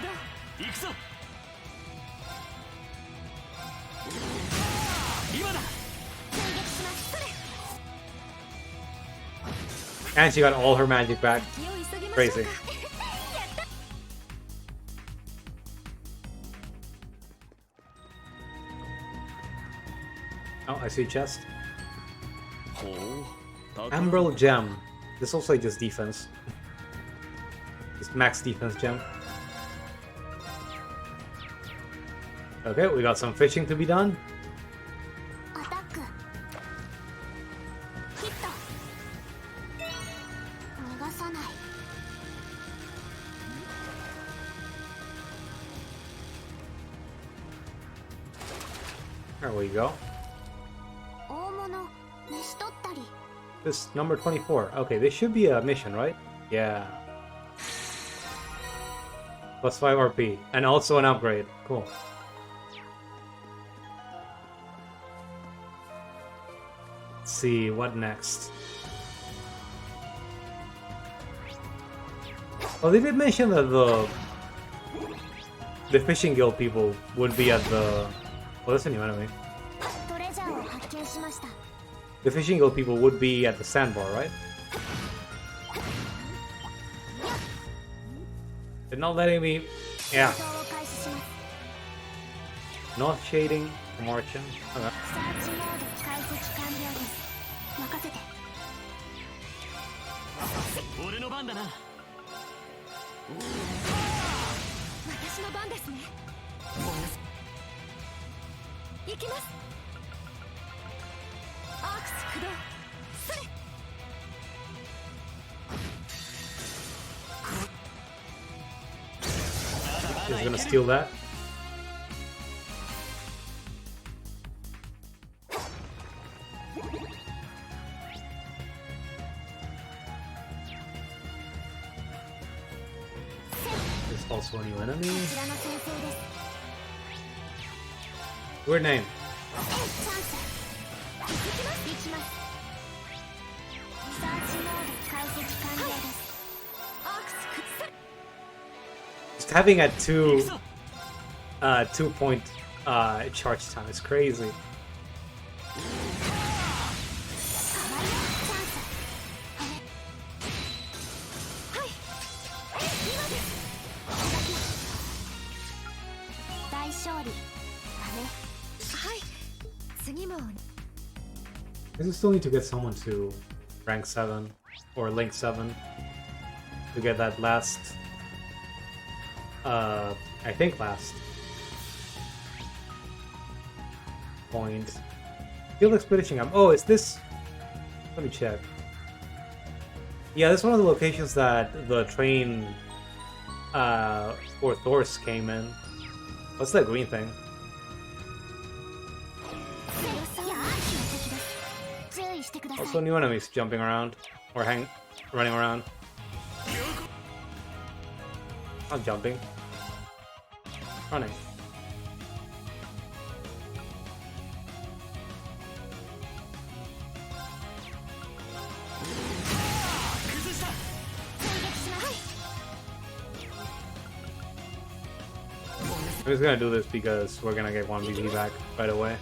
And she got all her magic back. Crazy. Oh, I see chest. Emerald Gem. This also just defense. Just max defense gem. Okay, we got some fishing to be done. There we go. This number 24. Okay, this should be a mission, right? Yeah. Plus 5 RP. And also an upgrade. Cool. Let's see, what next? Well, they did mention that the fishing guild people would be at the... Well, that's a new enemy. The fishing guild people would be at the sandbar, right? They're not letting me... Yeah. North shading, Marching. Okay. He's gonna steal that. There's also a new enemy. Weird name. Just having a 2-point charge time is crazy. I just still need to get someone to rank 7 or link 7 to get that last, I think last point. Field Expedition Camp. Oh, is this? Let me check. Yeah, this is one of the locations that the train for Thors came in. What's that green thing? Also new enemies jumping around or running around. Not jumping. Running. I'm just gonna do this because we're gonna get 1 BB back right away.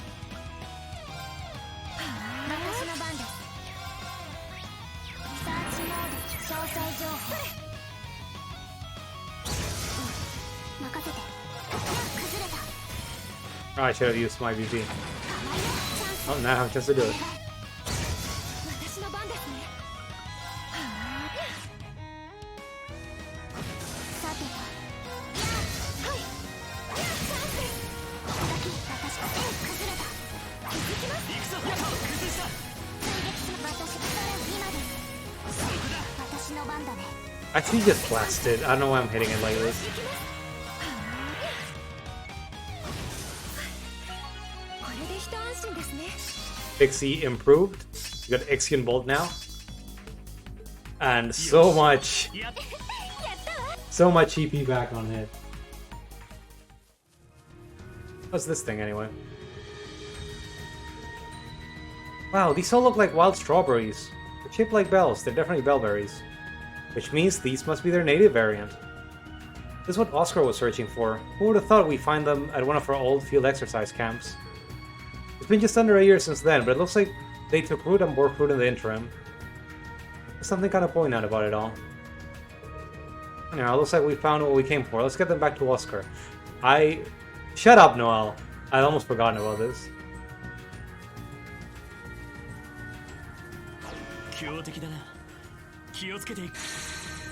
Oh, I should have used my VP. Oh, now I have a chance to do it. Actually, just blasted. I don't know why I'm hitting it like this. Pixie improved. You got Ixion Bolt now. And so much EP back on hit. What's this thing anyway? Wow, these all look like wild strawberries. They're shaped like bells. They're definitely bellberries. Which means these must be their native variant. This is what Oscar was searching for. Who would have thought we'd find them at one of our old field exercise camps? It's been just under a year since then, but it looks like they took root and bore fruit in the interim. There's something kind of poignant about it all. Anyhow, it looks like we found what we came for. Let's get them back to Oscar. Shut up, Noel! I'd almost forgotten about this.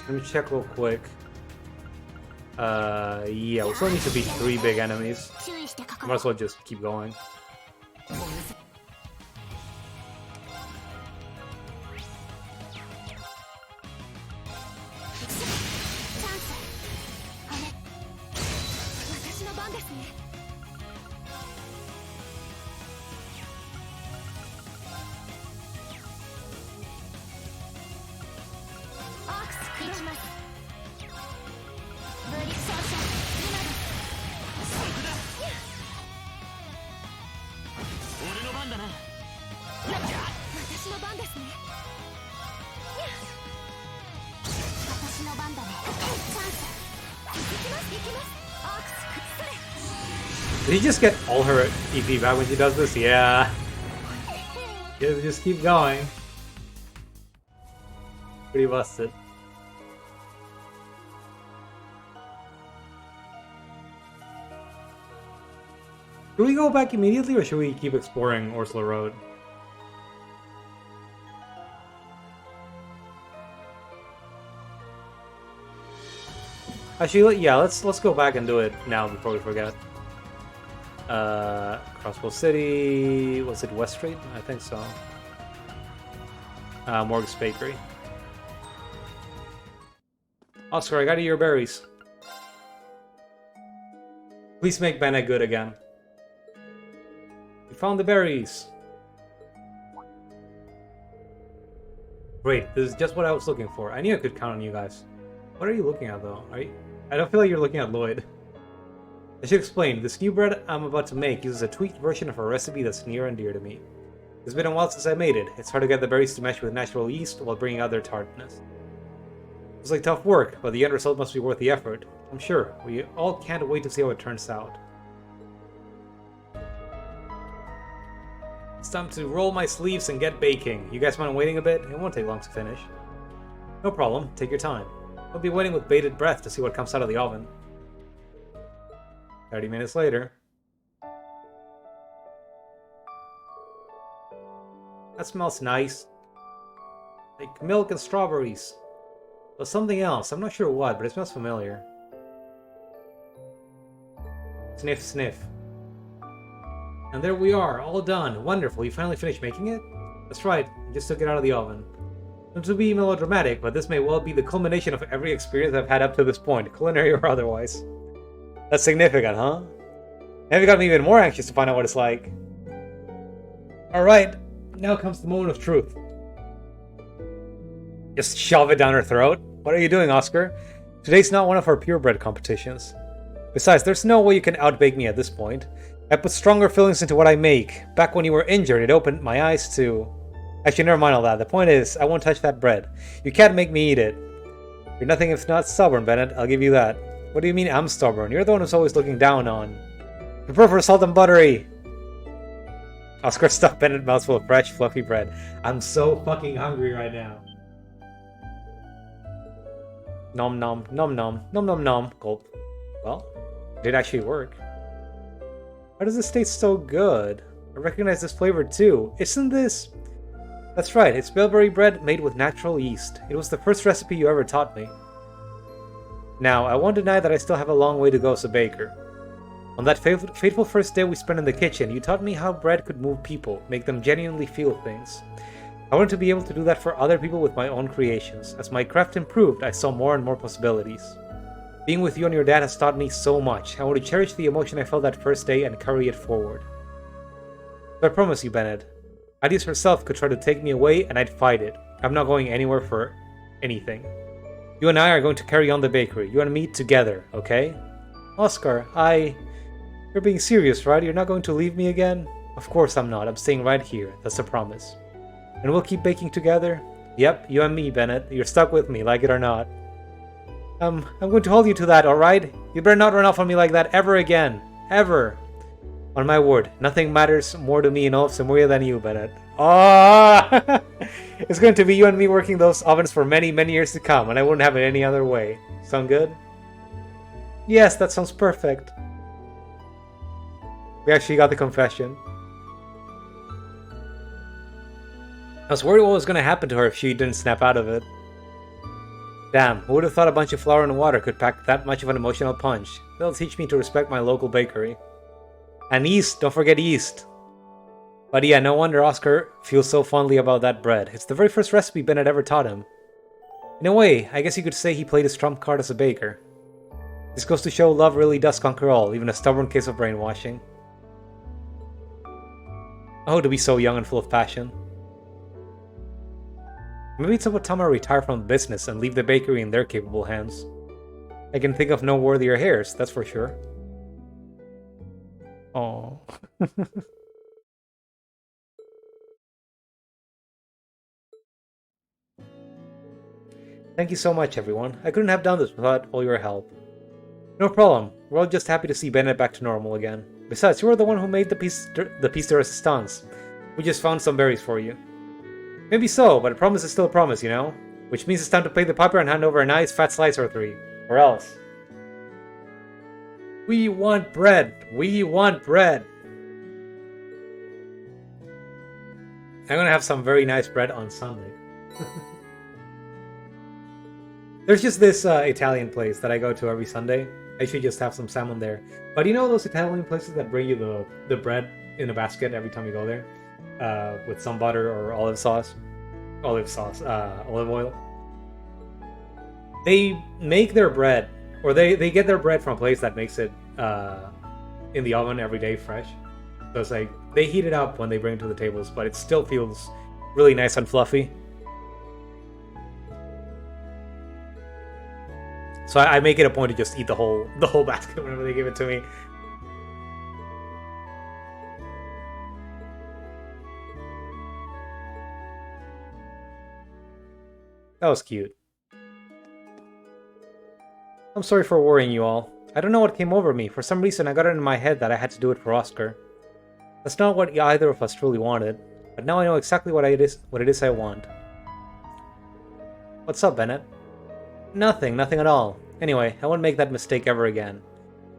Let me check real quick. Yeah, we still need to beat 3 big enemies. Might as well just keep going. Did he just get all her EP back when she does this? Yeah. Just keep going. Pretty busted. Should we go back immediately or should we keep exploring Ursula Road? Actually, yeah, let's go back and do it now before we forget. Crossbell City, was it West Street? I think so. Morgus Bakery. Oscar, I got you your berries. Please make Bennett good again. We found the berries. Great, this is just what I was looking for. I knew I could count on you guys. What are you looking at though? I don't feel like you're looking at Lloyd. I should explain, this new bread I'm about to make uses a tweaked version of a recipe that's near and dear to me. It's been a while since I made it. It's hard to get the berries to mesh with natural yeast while bringing out their tartness. It's like tough work, but the end result must be worth the effort. I'm sure. We all can't wait to see how it turns out. It's time to roll my sleeves and get baking. You guys mind waiting a bit? It won't take long to finish. No problem. Take your time. I'll be waiting with bated breath to see what comes out of the oven. 30 minutes later. That smells nice. Like milk and strawberries. But something else. I'm not sure what, but it smells familiar. Sniff, sniff. And there we are, all done. Wonderful. You finally finished making it? That's right. I just took it out of the oven. Not to be melodramatic, but this may well be the culmination of every experience I've had up to this point, culinary or otherwise. That's significant, huh? Now you got me even more anxious to find out what it's like. Alright, now comes the moment of truth. Just shove it down her throat? What are you doing, Oscar? Today's not one of our purebred competitions. Besides, there's no way you can outbake me at this point. I put stronger fillings into what I make. Back when you were injured, it opened my eyes to... Actually, never mind all that. The point is, I won't touch that bread. You can't make me eat it. You're nothing if not stubborn, Bennett. I'll give you that. What do you mean I'm stubborn? You're the one who's always looking down on. Prepare for salt and buttery! Oscar stuffed Bennett mouthful of fresh, fluffy bread. I'm so fucking hungry right now. Nom nom, nom nom, nom nom nom. Gulp. Well, It did actually work. How does this taste so good? I recognize this flavor too. Isn't this... That's right, it's bilberry bread made with natural yeast. It was the first recipe you ever taught me. Now, I won't deny that I still have a long way to go as a baker. On that fateful first day we spent in the kitchen, you taught me how bread could move people, make them genuinely feel things. I wanted to be able to do that for other people with my own creations. As my craft improved, I saw more and more possibilities. Being with you and your dad has taught me so much. I want to cherish the emotion I felt that first day and carry it forward. So I promise you, Bennett, Adios herself could try to take me away and I'd fight it. I'm not going anywhere for anything. You and I are going to carry on the bakery, you and me together, okay? Oscar, You're being serious, right? You're not going to leave me again? Of course I'm not. I'm staying right here. That's a promise. And we'll keep baking together? Yep, you and me, Bennett. You're stuck with me, like it or not. I'm going to hold you to that, alright? You better not run off on me like that ever again. Ever. On my word, nothing matters more to me in all of Samuria than you, Bennett. Oh! It's going to be you and me working those ovens for many, many years to come, and I wouldn't have it any other way. Sound good? Yes, that sounds perfect. We actually got the confession. I was worried what was going to happen to her if she didn't snap out of it. Damn, who would have thought a bunch of flour and water could pack that much of an emotional punch? They'll teach me to respect my local bakery. And yeast, don't forget yeast. But yeah, no wonder Oscar feels so fondly about that bread. It's the very first recipe Bennett ever taught him. In a way, I guess you could say he played his trump card as a baker. This goes to show love really does conquer all, even a stubborn case of brainwashing. Oh, to be so young and full of passion. Maybe it's about time I retire from the business and leave the bakery in their capable hands. I can think of no worthier heirs, that's for sure. Oh. Thank you so much, everyone. I couldn't have done this without all your help. No problem. We're all just happy to see Bennett back to normal again. Besides, you were the one who made the piece de resistance. We just found some berries for you. Maybe so, but a promise is still a promise, you know? Which means it's time to pay the piper and hand over a nice fat slice or three. Or else. We want bread! We want bread! I'm gonna have some very nice bread on Sunday. There's just this Italian place that I go to every Sunday. I should just have some salmon there. But you know those Italian places that bring you the bread in a basket every time you go there? With some butter or olive oil. They make their bread, or they get their bread from a place that makes it in the oven every day fresh. So it's like, they heat it up when they bring it to the tables, but it still feels really nice and fluffy. So I make it a point to just eat the whole basket whenever they give it to me. That was cute. I'm sorry for worrying you all. I don't know what came over me. For some reason I got it in my head that I had to do it for Oscar. That's not what either of us truly wanted, but now I know exactly what it is I want. What's up, Bennett? Nothing at all. Anyway, I won't make that mistake ever again.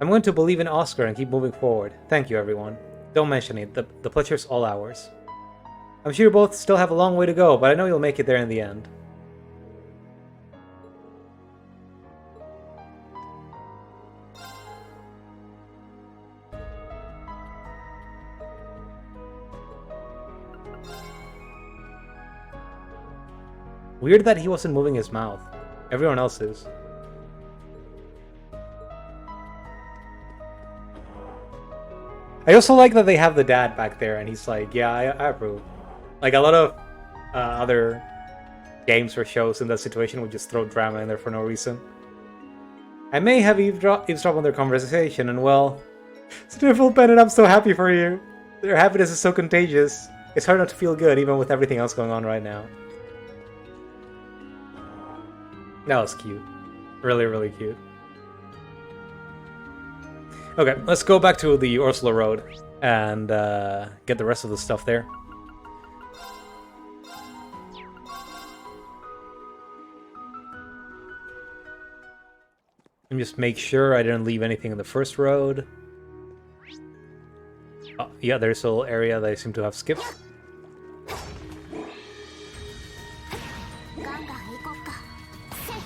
I'm going to believe in Oscar and keep moving forward. Thank you, everyone. Don't mention it. The pleasure's all ours. I'm sure you both still have a long way to go, but I know you'll make it there in the end. Weird that he wasn't moving his mouth. Everyone else is. I also like that they have the dad back there and he's like, yeah, I approve. Like a lot of other games or shows in that situation would just throw drama in there for no reason. I may have eavesdropped on their conversation and well... Sniffle Bennett, I'm so happy for you. Their happiness is so contagious. It's hard not to feel good even with everything else going on right now. That was cute. Really, really cute. Okay, let's go back to the Ursula Road and get the rest of the stuff there. Let me just make sure I didn't leave anything in the first road. Oh, yeah, there's a little area that I seem to have skipped. ガンガン行こっか。せい。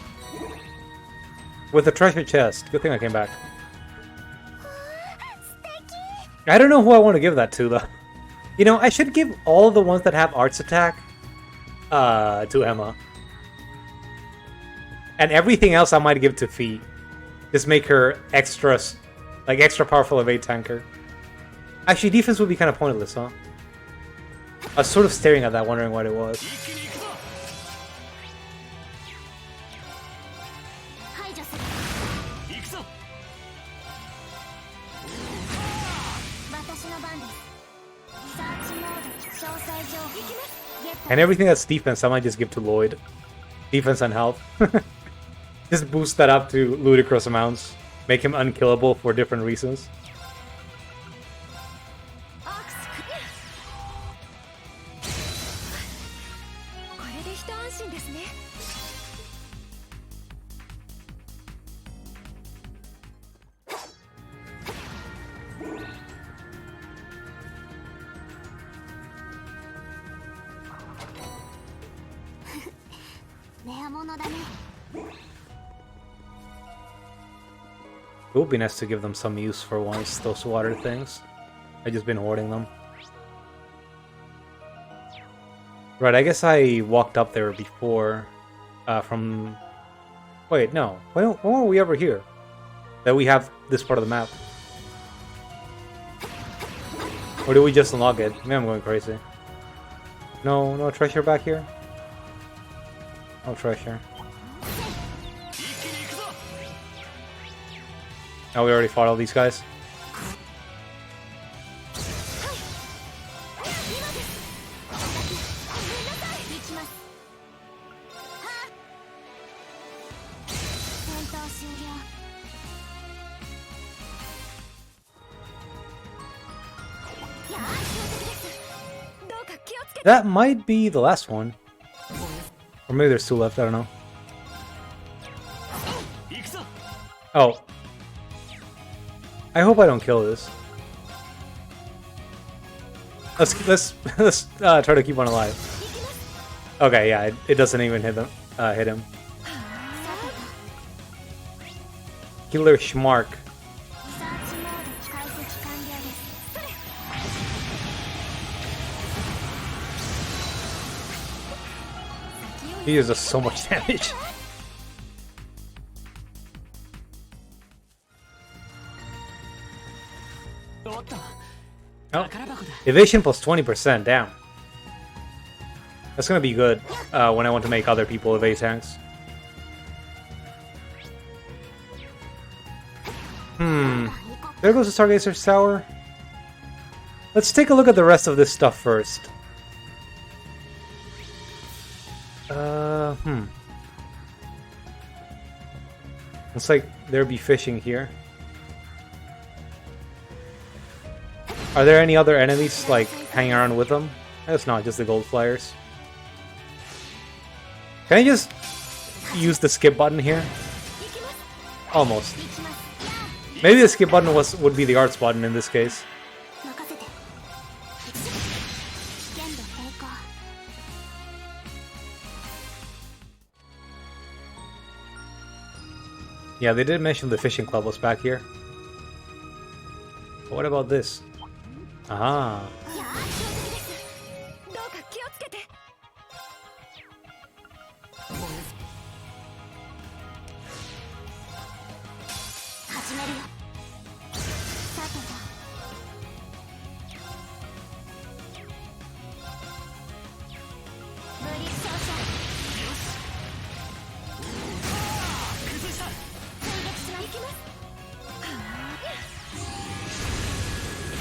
With a treasure chest. Good thing I came back. I don't know who I want to give that to, though. You know, I should give all the ones that have arts attack to Emma. And everything else I might give to Fee. Just make her extra powerful evade tanker. Actually, defense would be kind of pointless, huh? I was sort of staring at that, wondering what it was. 排除する。行くぞ。私の番です。サーチモード詳細情報。行きます。ゲット。 And everything that's defense, I might just give to Lloyd. Defense and health. Just boost that up to ludicrous amounts. Make him unkillable for different reasons. アクスクリア。これで一安心ですね。レアものだね。 It would be nice to give them some use for once, those water things. I've just been hoarding them. Right, I guess I walked up there before from... Wait, no. When were we ever here? That we have this part of the map. Or did we just unlock it? Maybe I'm going crazy. No, no treasure back here? No treasure. Oh, we already fought all these guys? 戦闘終了。 That might be the last one. Or maybe there's two left, I don't know. Oh. I hope I don't kill this. Let's try to keep one alive. Okay, yeah, it doesn't even hit him. Killer Schmark. He does so much damage. Oh, evasion plus 20%, damn. That's gonna be good when I want to make other people evade tanks. There goes the Stargazer's Tower. Let's take a look at the rest of this stuff first. Looks like there'd be fishing here. Are there any other enemies, like, hanging around with them? It's not, just the gold flyers. Can I just use the skip button here? Almost. Maybe the skip button would be the arts button in this case. Yeah, they did mention the fishing club was back here. But what about this? Ah.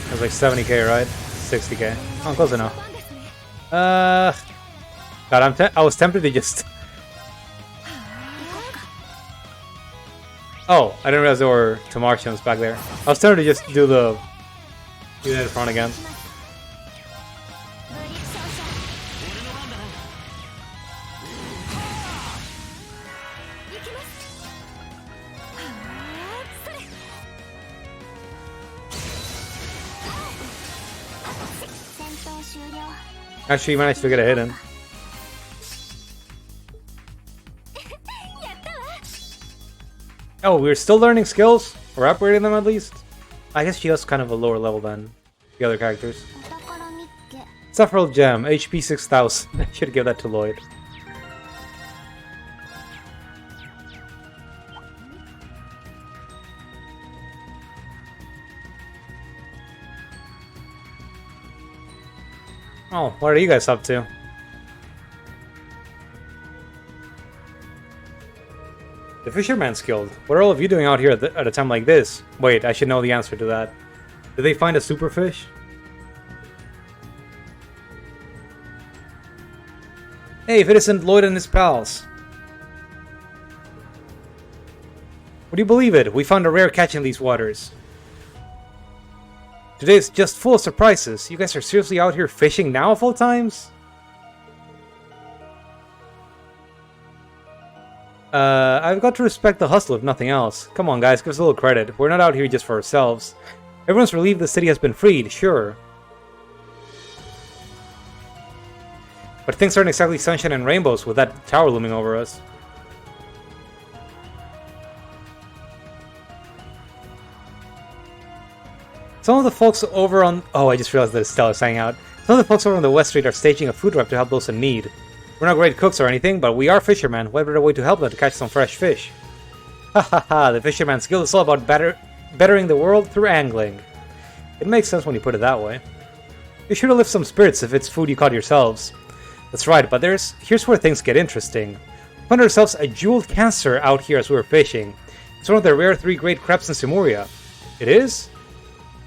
It was like 70k, right? 60k. Oh, close enough. God, I was tempted to just... Oh, I didn't realize there were Tamartians back there. I was tempted to just do that in front again. 終了。 Actually, you managed to get a hidden. やったわ。 Oh, we're still learning skills? Or upgrading them at least? I guess she has kind of a lower level than the other characters. お宝見っけ。 Sephiroth Gem, HP 6000. I should give that to Lloyd. Oh, what are you guys up to? The Fisherman's Guild. What are all of you doing out here at a time like this? Wait, I should know the answer to that. Did they find a superfish? Hey, if it isn't Lloyd and his pals. Would you believe it? We found a rare catch in these waters. Today's just full of surprises. You guys are seriously out here fishing now of all times? I've got to respect the hustle if nothing else. Come on guys, give us a little credit. We're not out here just for ourselves. Everyone's relieved the city has been freed, sure. But things aren't exactly sunshine and rainbows with that tower looming over us. Some of the folks over on... Oh, I just realized that Stella's hanging out. Some of the folks over on the West Street are staging a food drive to help those in need. We're not great cooks or anything, but we are fishermen. What better way to help them to catch some fresh fish? Ha ha ha, the Fisherman's Guild is all about bettering the world through angling. It makes sense when you put it that way. Be sure to lift some spirits if it's food you caught yourselves. That's right, but here's where things get interesting. We found ourselves a jeweled cancer out here as we were fishing. It's one of the rare 3 great crabs in Simuria. It is?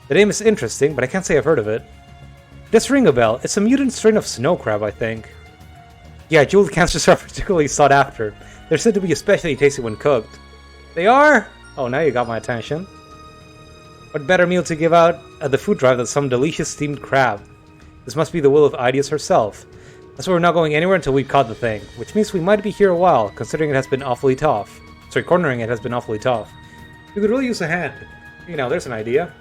The name is interesting, but I can't say I've heard of it. Just ring a bell. It's a mutant strain of snow crab, I think. Yeah, jeweled cancers are particularly sought after. They're said to be especially tasty when cooked. They are? Oh, now you got my attention. What better meal to give out at the food drive than some delicious steamed crab? This must be the will of Idias herself. That's why we're not going anywhere until we've caught the thing, which means we might be here a while, considering it has been awfully tough. Sorry, cornering it has been awfully tough. We could really use a hand. You know, there's an idea.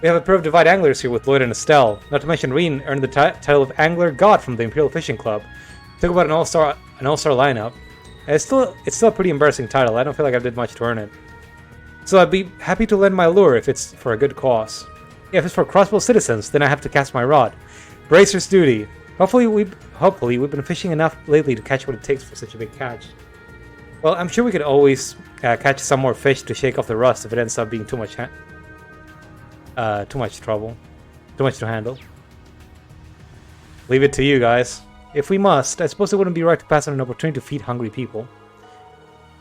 We have a pair of Divide Anglers here with Lloyd and Estelle. Not to mention Reen earned the title of Angler God from the Imperial Fishing Club. Talk about an all-star lineup. And it's still a pretty embarrassing title. I don't feel like I did much to earn it. So I'd be happy to lend my lure if it's for a good cause. Yeah, if it's for crossbell citizens, then I have to cast my rod. Bracer's duty. Hopefully we've been fishing enough lately to catch what it takes for such a big catch. Well, I'm sure we could always catch some more fish to shake off the rust if it ends up being too much trouble. Too much to handle. Leave it to you guys. If we must, I suppose it wouldn't be right to pass on an opportunity to feed hungry people.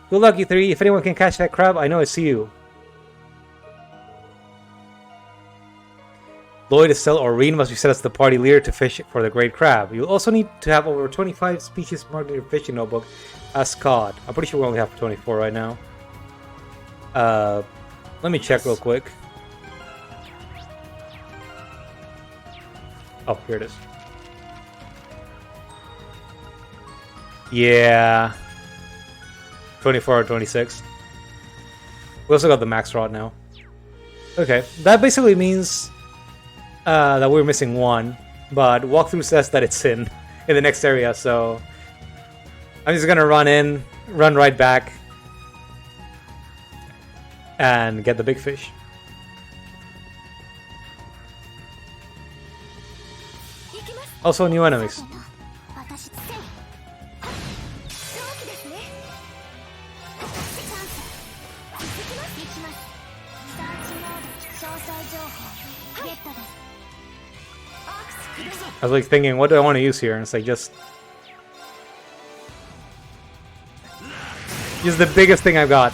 Good luck, you 3. If anyone can catch that crab, I know it's you. Lloyd, Estelle, or Reen must be set as the party leader to fish for the great crab. You'll also need to have over 25 species marked in your fishing notebook as caught. I'm pretty sure we only have 24 right now. Let me check real quick. Oh, here it is. Yeah. 24 or 26. We also got the max rod now. Okay, that basically means that we're missing 1, but walkthrough says that it's in the next area, so I'm just gonna run right back, and get the big fish. Also, new enemies. I was like thinking, what do I want to use here? And it's like just use the biggest thing I've got.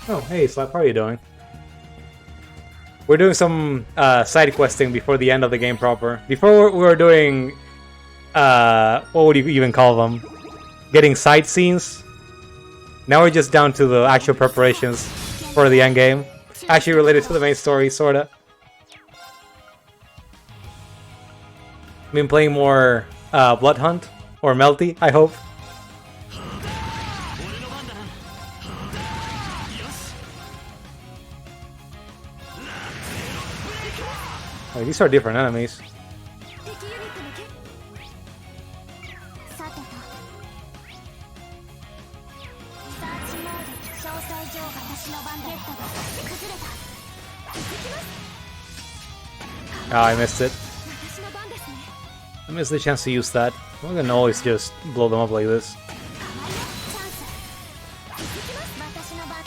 Oh, hey, Slap, how are you doing? We're doing some side questing before the end of the game proper. Before we were doing, what would you even call them? Getting side scenes. Now we're just down to the actual preparations for the end game. Actually related to the main story, sorta. I've been playing more Blood Hunt, or Melty, I hope. Like, these are different enemies. 敵ユニットのさてとリサーチモード詳細上私の番だよ崩れた行ってきます Ah, I missed it. 私の番ですね I missed the chance to use that. I'm gonna always just blow them up like this. たまにチャンス行ってきます私の番行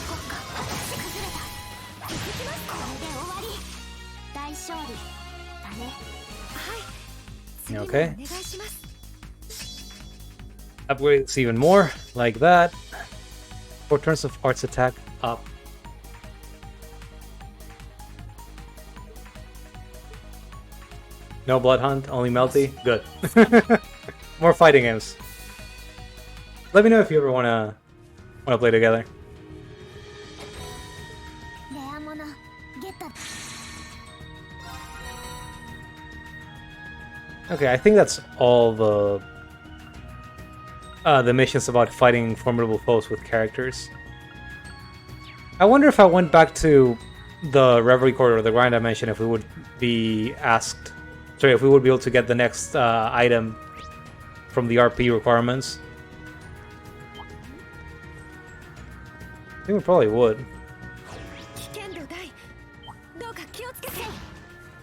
こっか崩れた行ってきますこれで終わり大勝利だねはい次もお Okay. 願いします Upgrade this even more, like that. 4 turns of arts attack up. No blood hunt, only melty. Good. More fighting games. Let me know if you ever wanna play together. レアものゲット Okay, I think that's all the missions about fighting formidable foes with characters. I wonder if I went back to the Reverie corridor, the grind I mentioned, if we would be asked. Sorry, if we would be able to get the next item from the RP requirements. I think we probably would. 危険度大どうか気をつけて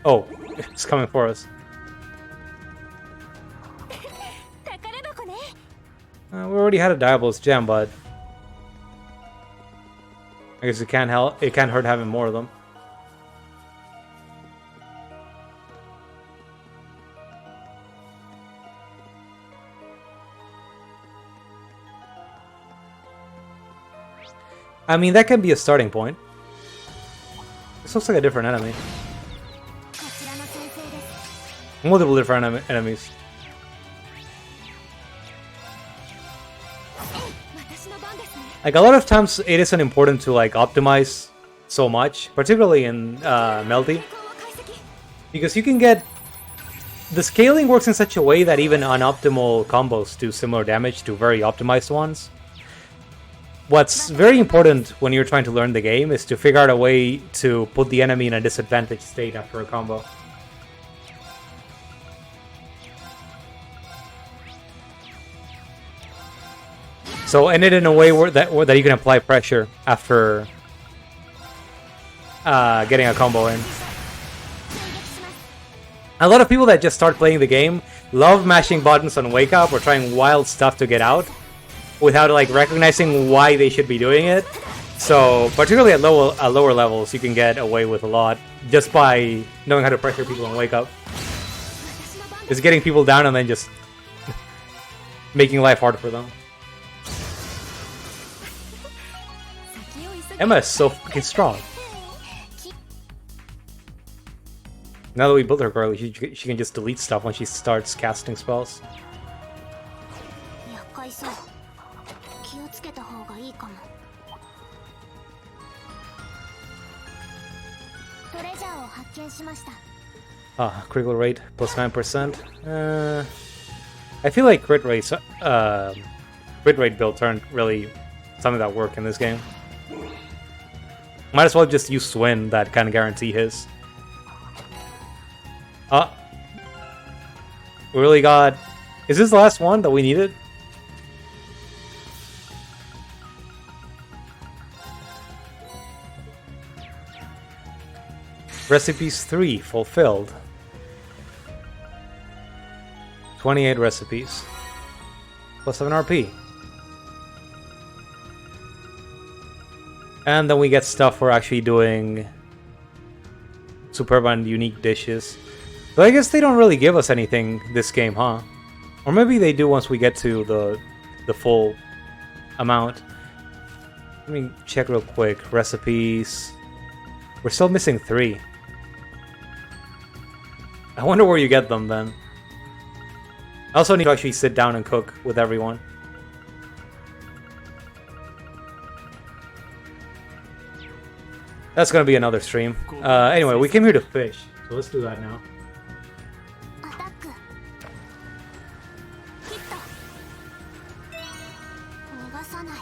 Oh, it's coming for us. 宝箱ね We already had a Diabol's gem, but I guess it can't hurt having more of them. I mean, that can be a starting point. This looks like a different enemy. こちらの先生です Multiple different enemies. 私の番ですね Like, a lot of times it isn't important to like optimize so much, particularly in Melty, 空港を解析 because you can get the scaling works in such a way that even unoptimal combos do similar damage to very optimized ones. What's very important when you're trying to learn the game is to figure out a way to put the enemy in a disadvantaged state after a combo. So end it in a way that you can apply pressure after getting a combo in. 追撃します A lot of people that just start playing the game love mashing buttons on wake up or trying wild stuff to get out without like recognizing why they should be doing it. So particularly at lower levels, you can get away with a lot just by knowing how to pressure people on wake up. 私の番です It's getting people down and then just making life hard for them. 先を急げ Emma is so fucking strong. Now that we built her girl, she can just delete stuff when she starts casting spells. 厄介そう気をつけた方がいいかもトレジャーを発見しました Critical rate plus 9%. I feel like crit rate builds aren't really something that work in this game. Might as well just use Swin that kind of guarantee his. We really got... Is this the last one that we needed? Recipes 3 fulfilled. 28 recipes. Plus 7 RP. And then we get stuff for actually doing superb and unique dishes. But I guess they don't really give us anything this game, huh? Or maybe they do once we get to the full amount. Let me check real quick. Recipes. We're still missing 3. I wonder where you get them then. I also need to actually sit down and cook with everyone. That's gonna be another stream. Anyway, we came here to fish, so let's do that now. アタックヒット逃がさない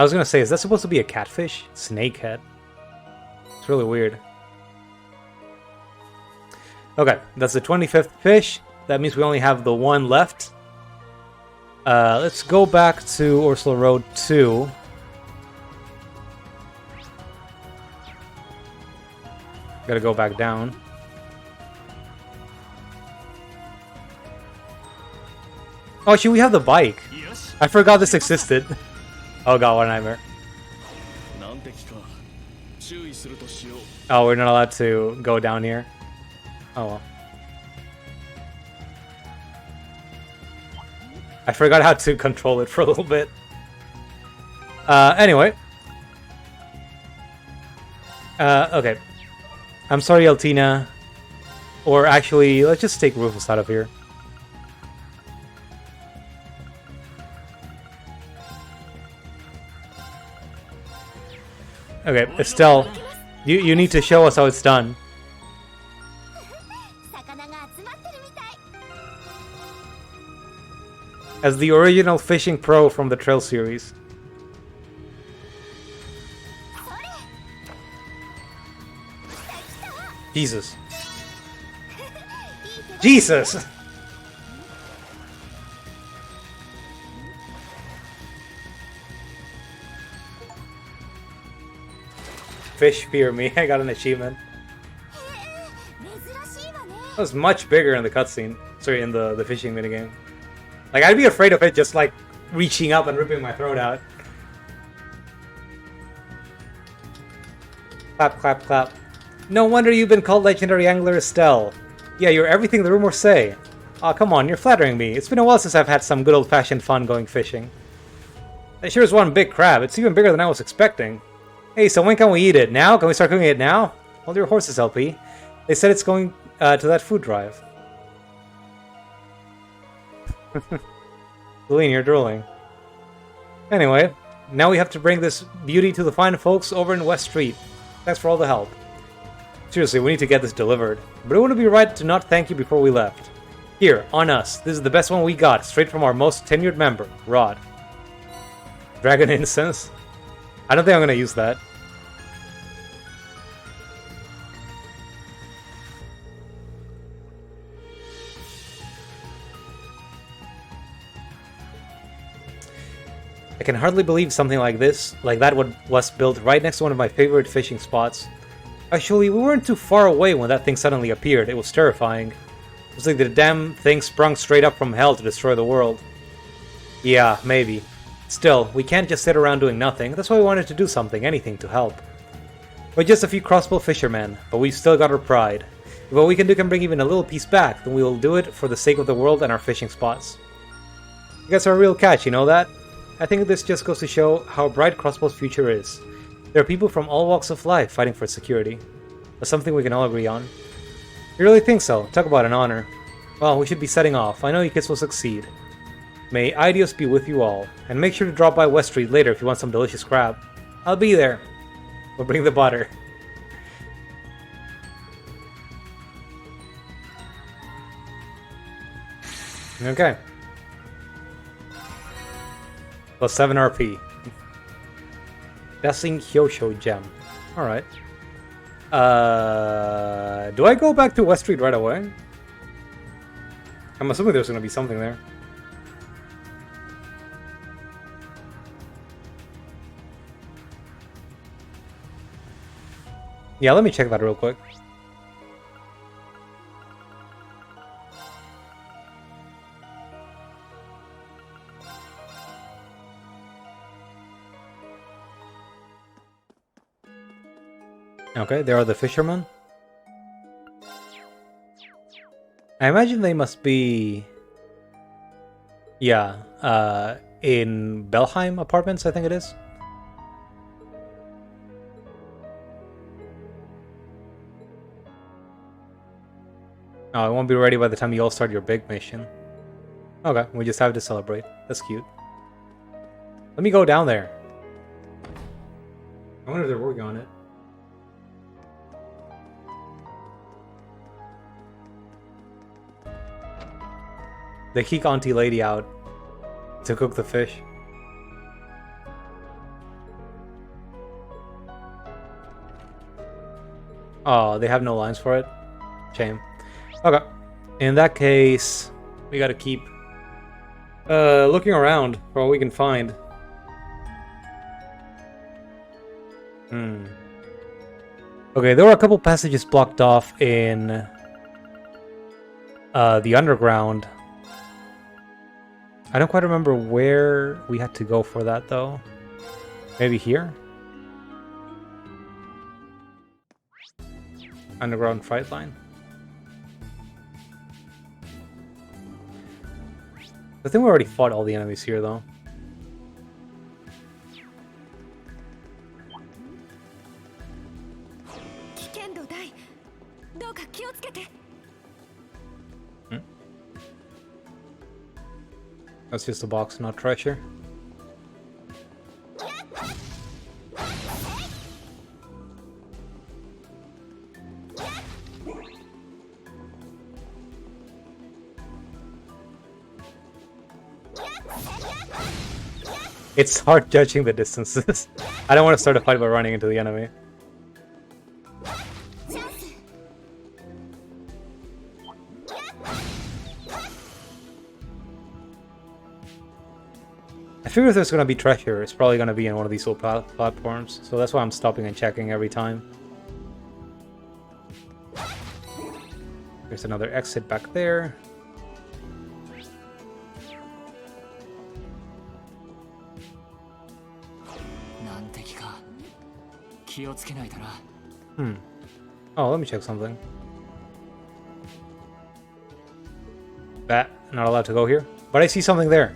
I was gonna say, is that supposed to be a catfish? Snakehead. It's really weird. Okay, that's the 25th fish. That means we only have the one left. Let's go back to Ursula Road 2. Gotta go back down. Oh, should we have the bike? I forgot this existed. Oh god, what a nightmare. Oh, we're not allowed to go down here. Oh well. I forgot how to control it for a little bit. Anyway. Okay. I'm sorry, Altina. Or actually, let's just take Rufus out of here. Okay, Estelle, you need to show us how it's done. As the original fishing pro from the Trail series. Jesus. Jesus! Fish fear me. I got an achievement. That was much bigger in the cutscene. Sorry, in the fishing minigame. Like, I'd be afraid of it just, like, reaching up and ripping my throat out. Clap, clap, clap. No wonder you've been called Legendary Angler Estelle. Yeah, you're everything the rumors say. Aw, come on, you're flattering me. It's been a while since I've had some good old-fashioned fun going fishing. That sure is one big crab. It's even bigger than I was expecting. Hey, so when can we eat it? Now? Can we start cooking it now? Hold your horses, LP. They said it's going to that food drive. Celine, you're drooling. Anyway, now we have to bring this beauty to the fine folks over in West Street. Thanks for all the help. Seriously, we need to get this delivered. But it wouldn't be right to not thank you before we left. Here, on us. This is the best one we got, straight from our most tenured member, Rod. Dragon incense? I don't think I'm going to use that. I can hardly believe something like that was built right next to one of my favorite fishing spots. Actually, we weren't too far away when that thing suddenly appeared. It was terrifying. It was like the damn thing sprung straight up from hell to destroy the world. Yeah, maybe. Still, we can't just sit around doing nothing. That's why we wanted to do something, anything to help. We're just a few crossbow fishermen, but we've still got our pride. If what we can do can bring even a little piece back, then we will do it for the sake of the world and our fishing spots. You guys are a real catch, you know that? I think this just goes to show how bright Crossbow's future is. There are people from all walks of life fighting for its security. That's something we can all agree on. You really think so? Talk about an honor. Well, we should be setting off. I know you kids will succeed. May Idios be with you all, and make sure to drop by West Street later if you want some delicious crab. I'll be there. We'll bring the butter. Okay. Plus 7 RP. Dazzling Hyosho gem. Alright. Do I go back to West Street right away? I'm assuming there's gonna be something there. Yeah, let me check that real quick. Okay, there are the fishermen. I imagine they must be... Yeah, in Belheim Apartments, I think it is. Oh, it won't be ready by the time you all start your big mission. Okay, we just have to celebrate. That's cute. Let me go down there. I wonder if they're working on it. They kick Auntie Lady out to cook the fish. Oh, they have no lines for it? Shame. Okay. In that case, we gotta keep looking around for what we can find. Okay, there were a couple passages blocked off in the underground. I don't quite remember where we had to go for that, though. Maybe here? Underground fight line? I think we already fought all the enemies here, though. That's just a box, not treasure. It's hard judging the distances. I don't want to start a fight by running into the enemy. I figure if there's going to be treasure, it's probably going to be in one of these little platforms. So that's why I'm stopping and checking every time. There's another exit back there. Oh, let me check something. Bat, not allowed to go here. But I see something there.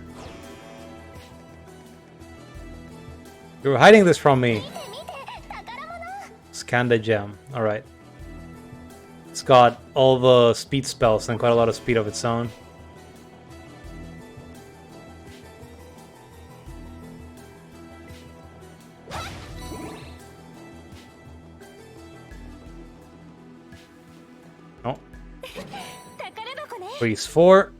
You were hiding this from me. Scan the gem. Alright. It's got all the speed spells and quite a lot of speed of its own. Oh. Freeze 4.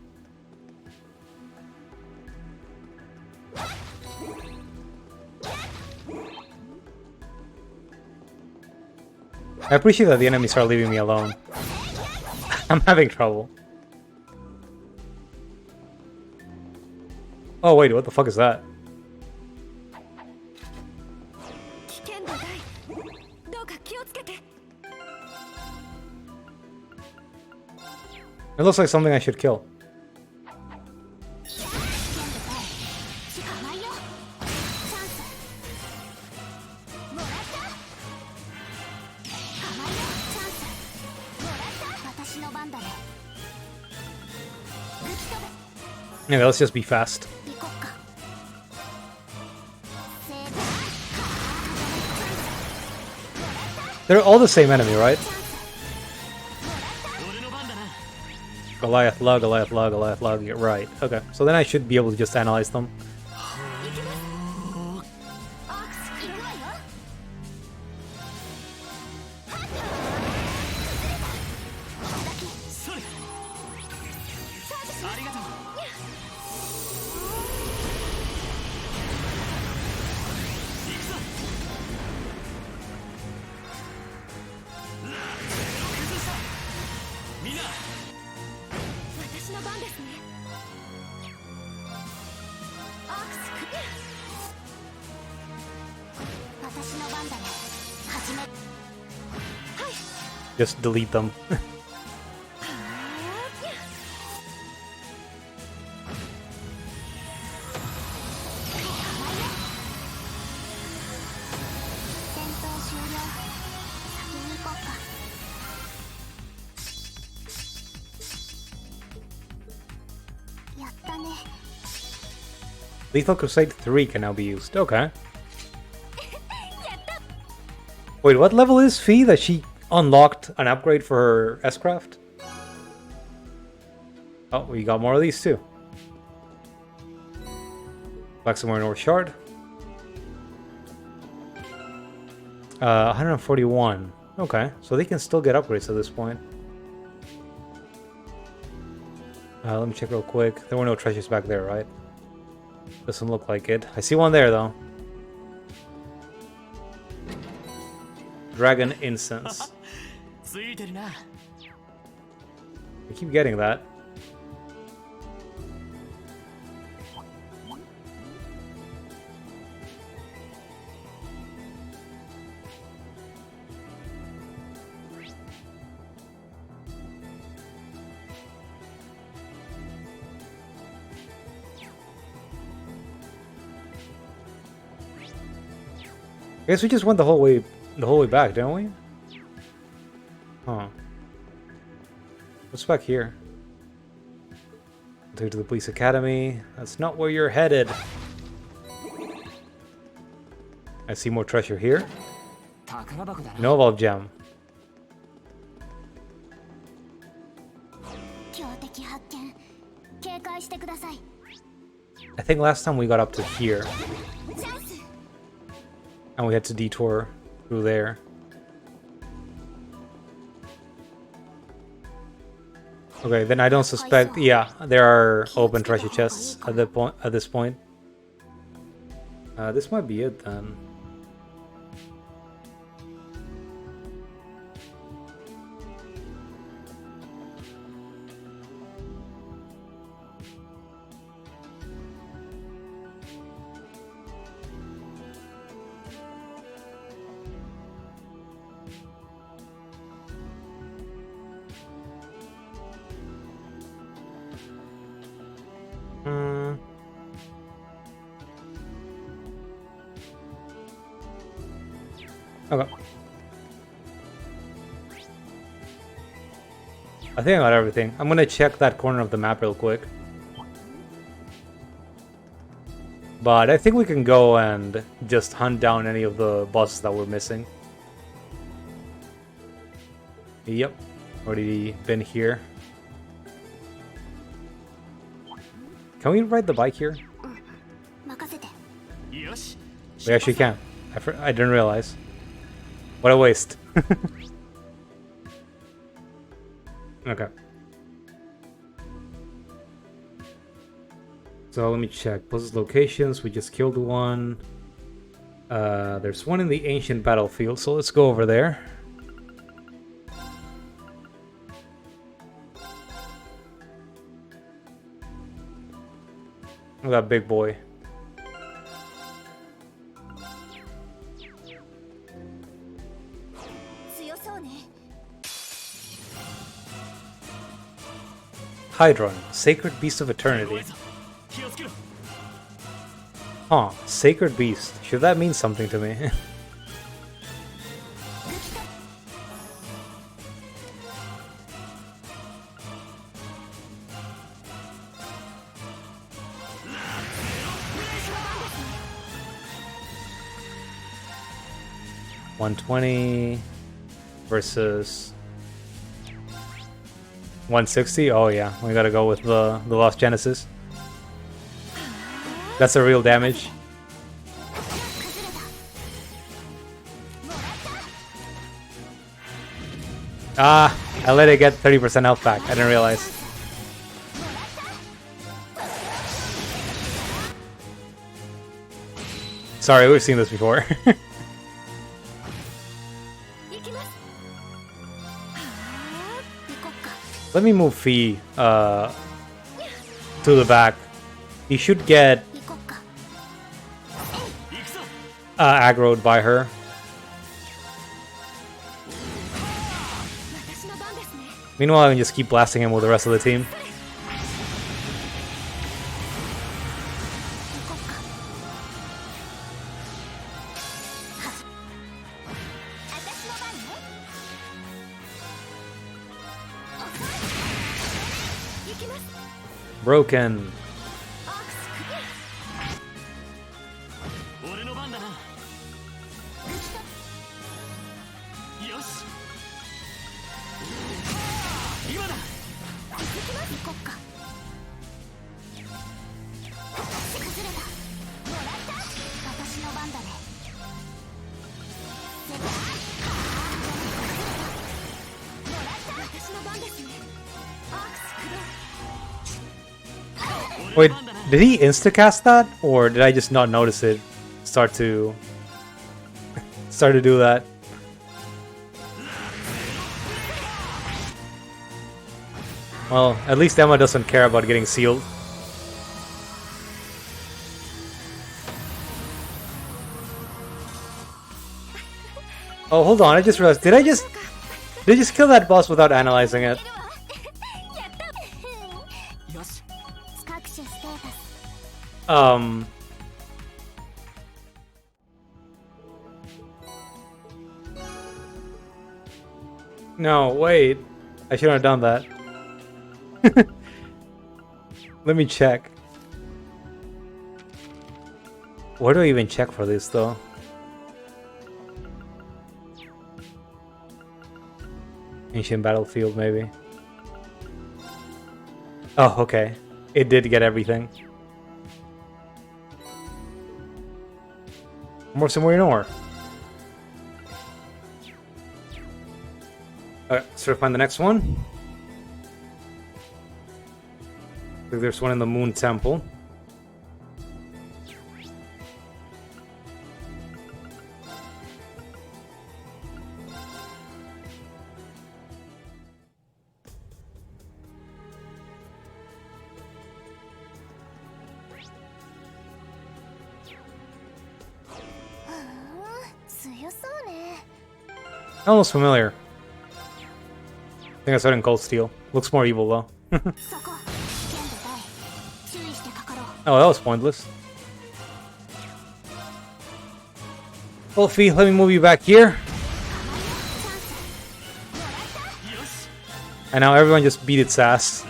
I appreciate that the enemies are leaving me alone. I'm having trouble. Oh wait, what the fuck is that? It looks like something I should kill. Anyway, let's just be fast. They're all the same enemy, right? Goliath lug, Goliath lug, Goliath lug. You're right. Okay, so then I should be able to just analyze them. Just delete them. Lethal Crusade 3 can now be used. Okay. Wait, what level is Fee that she unlocked an upgrade for her S-Craft? Oh, we got more of these too. Luxembourg North Shard. 141. Okay, so they can still get upgrades at this point. Let me check real quick. There were no treasures back there, right? Doesn't look like it. I see one there, though. Dragon Incense. I keep getting that. I guess we just went the whole way back, didn't we? Huh. What's back here? Take to the police academy. That's not where you're headed. I see more treasure here. No evolve gem. 強敵発見。警戒してください。 I think last time we got up to here, チャンス。 and we had to detour through there. Okay, then I don't suspect. Yeah, there are open treasure chests at this point. This might be it then. Okay. I think I got everything. I'm gonna check that corner of the map real quick. But I think we can go and just hunt down any of the bosses that we're missing. Yep. Already been here. Can we ride the bike here? 任せて。 We actually can. I didn't realize. What a waste. Okay. So let me check. Puzzle locations. We just killed one. There's one in the ancient battlefield, so let's go over there. Look at that big boy. Hydron, Sacred Beast of Eternity. Huh, Sacred Beast. Should that mean something to me? $120 versus 160. Oh yeah, we gotta go with the Lost Genesis. That's a real damage. Ah, I let it get 30% health back. I didn't realize. Sorry, we've seen this before. Let me move Fee to the back. He should get aggroed by her. Meanwhile, I can just keep blasting him with the rest of the team. Broken. Wait, did he instacast that, or did I just not notice it start to do that? Well, at least Emma doesn't care about getting sealed. Oh, hold on, I just realized, did I just kill that boss without analyzing it? よし。各種ステータス No, wait. I shouldn't have done that. Let me check. Where do I even check for this, though? Ancient Battlefield, maybe. Oh, okay. It did get everything. More Simorianor. Alright, let's try to find the next one. I think there's one in the Moon Temple. Almost familiar. I think I saw it in Cold Steel. Looks more evil though. Oh, that was pointless. Wolfie, let me move you back here. And now everyone just beat its ass.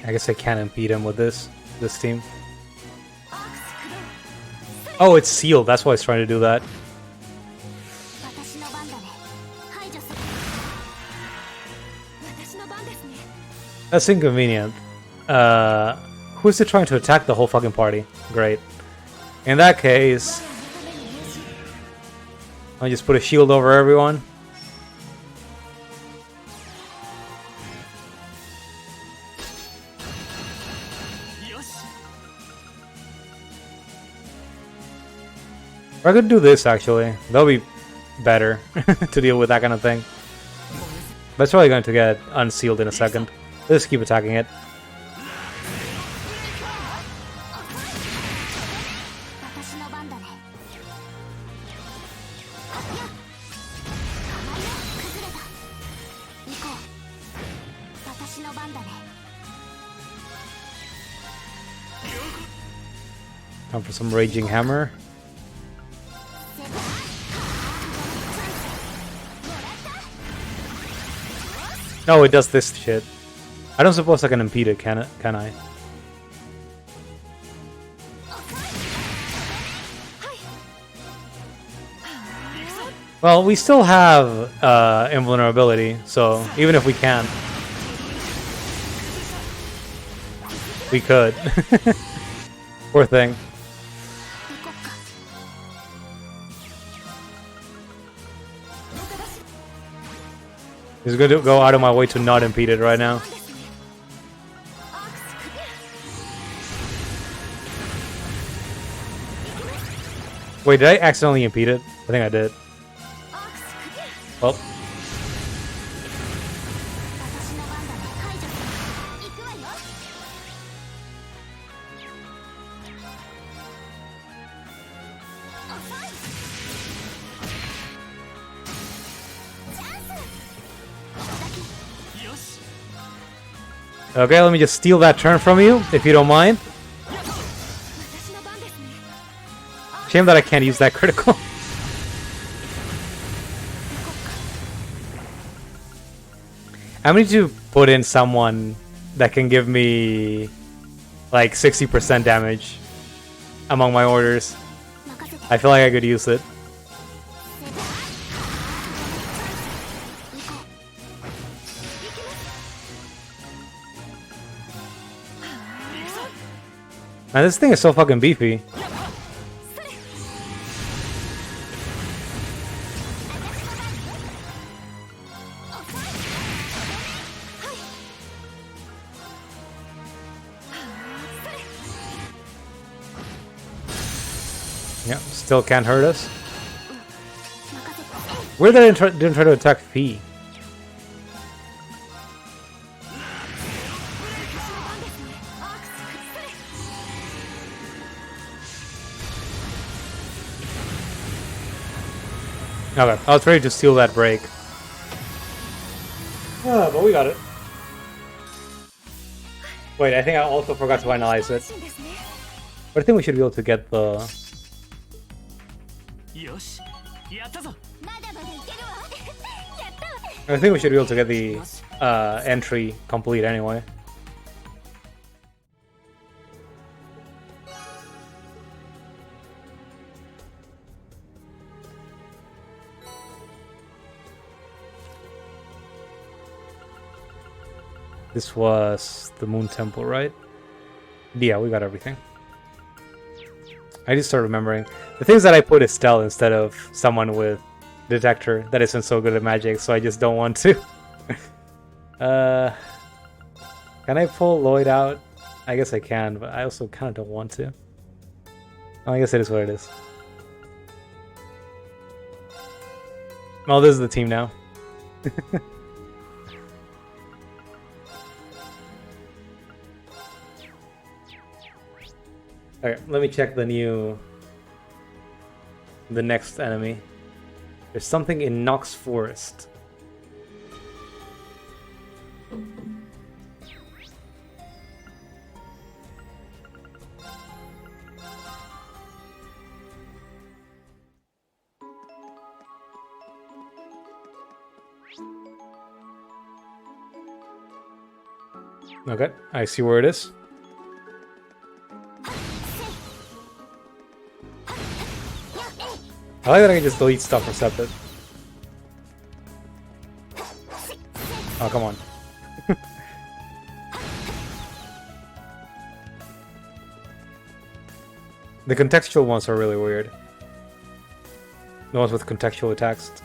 I guess I can't impede him with this team. Oh, it's sealed. That's why it's trying to do that. That's inconvenient. Who's it trying to attack the whole fucking party? Great. In that case, I'll just put a shield over everyone. Or I could do this actually. That'll be better to deal with that kind of thing. But it's probably going to get unsealed in a second. Let's keep attacking it. Time for some Raging Hammer. No, it does this shit. I don't suppose I can impede it, can I? Well, we still have invulnerability, so even if we can't, we could. Poor thing. He's going to go out of my way to not impede it right now. Wait, did I accidentally impede it? I think I did. Well. Okay, let me just steal that turn from you, if you don't mind. Shame that I can't use that critical. I need to put in someone that can give me like 60% damage among my orders. I feel like I could use it. Man, this thing is so fucking beefy. Yeah, still can't hurt us. Weird that I didn't try to attack P. Okay, I was ready to steal that break. But we got it. Wait, I think I also forgot to analyze it. But I think we should be able to get the... I think we should be able to get the entry complete anyway. This was the Moon Temple, right? Yeah, we got everything. I just start remembering. The things that I put Estelle instead of someone with Detector that isn't so good at magic, so I just don't want to. Can I pull Lloyd out? I guess I can, but I also kind of don't want to. Oh, I guess it is what it is. Oh, this is the team now. Alright, let me check the next enemy. There's something in Nox Forest. Okay, I see where it is. I like that I can just delete stuff or accept it. Oh, come on. The contextual ones are really weird. The ones with contextual text.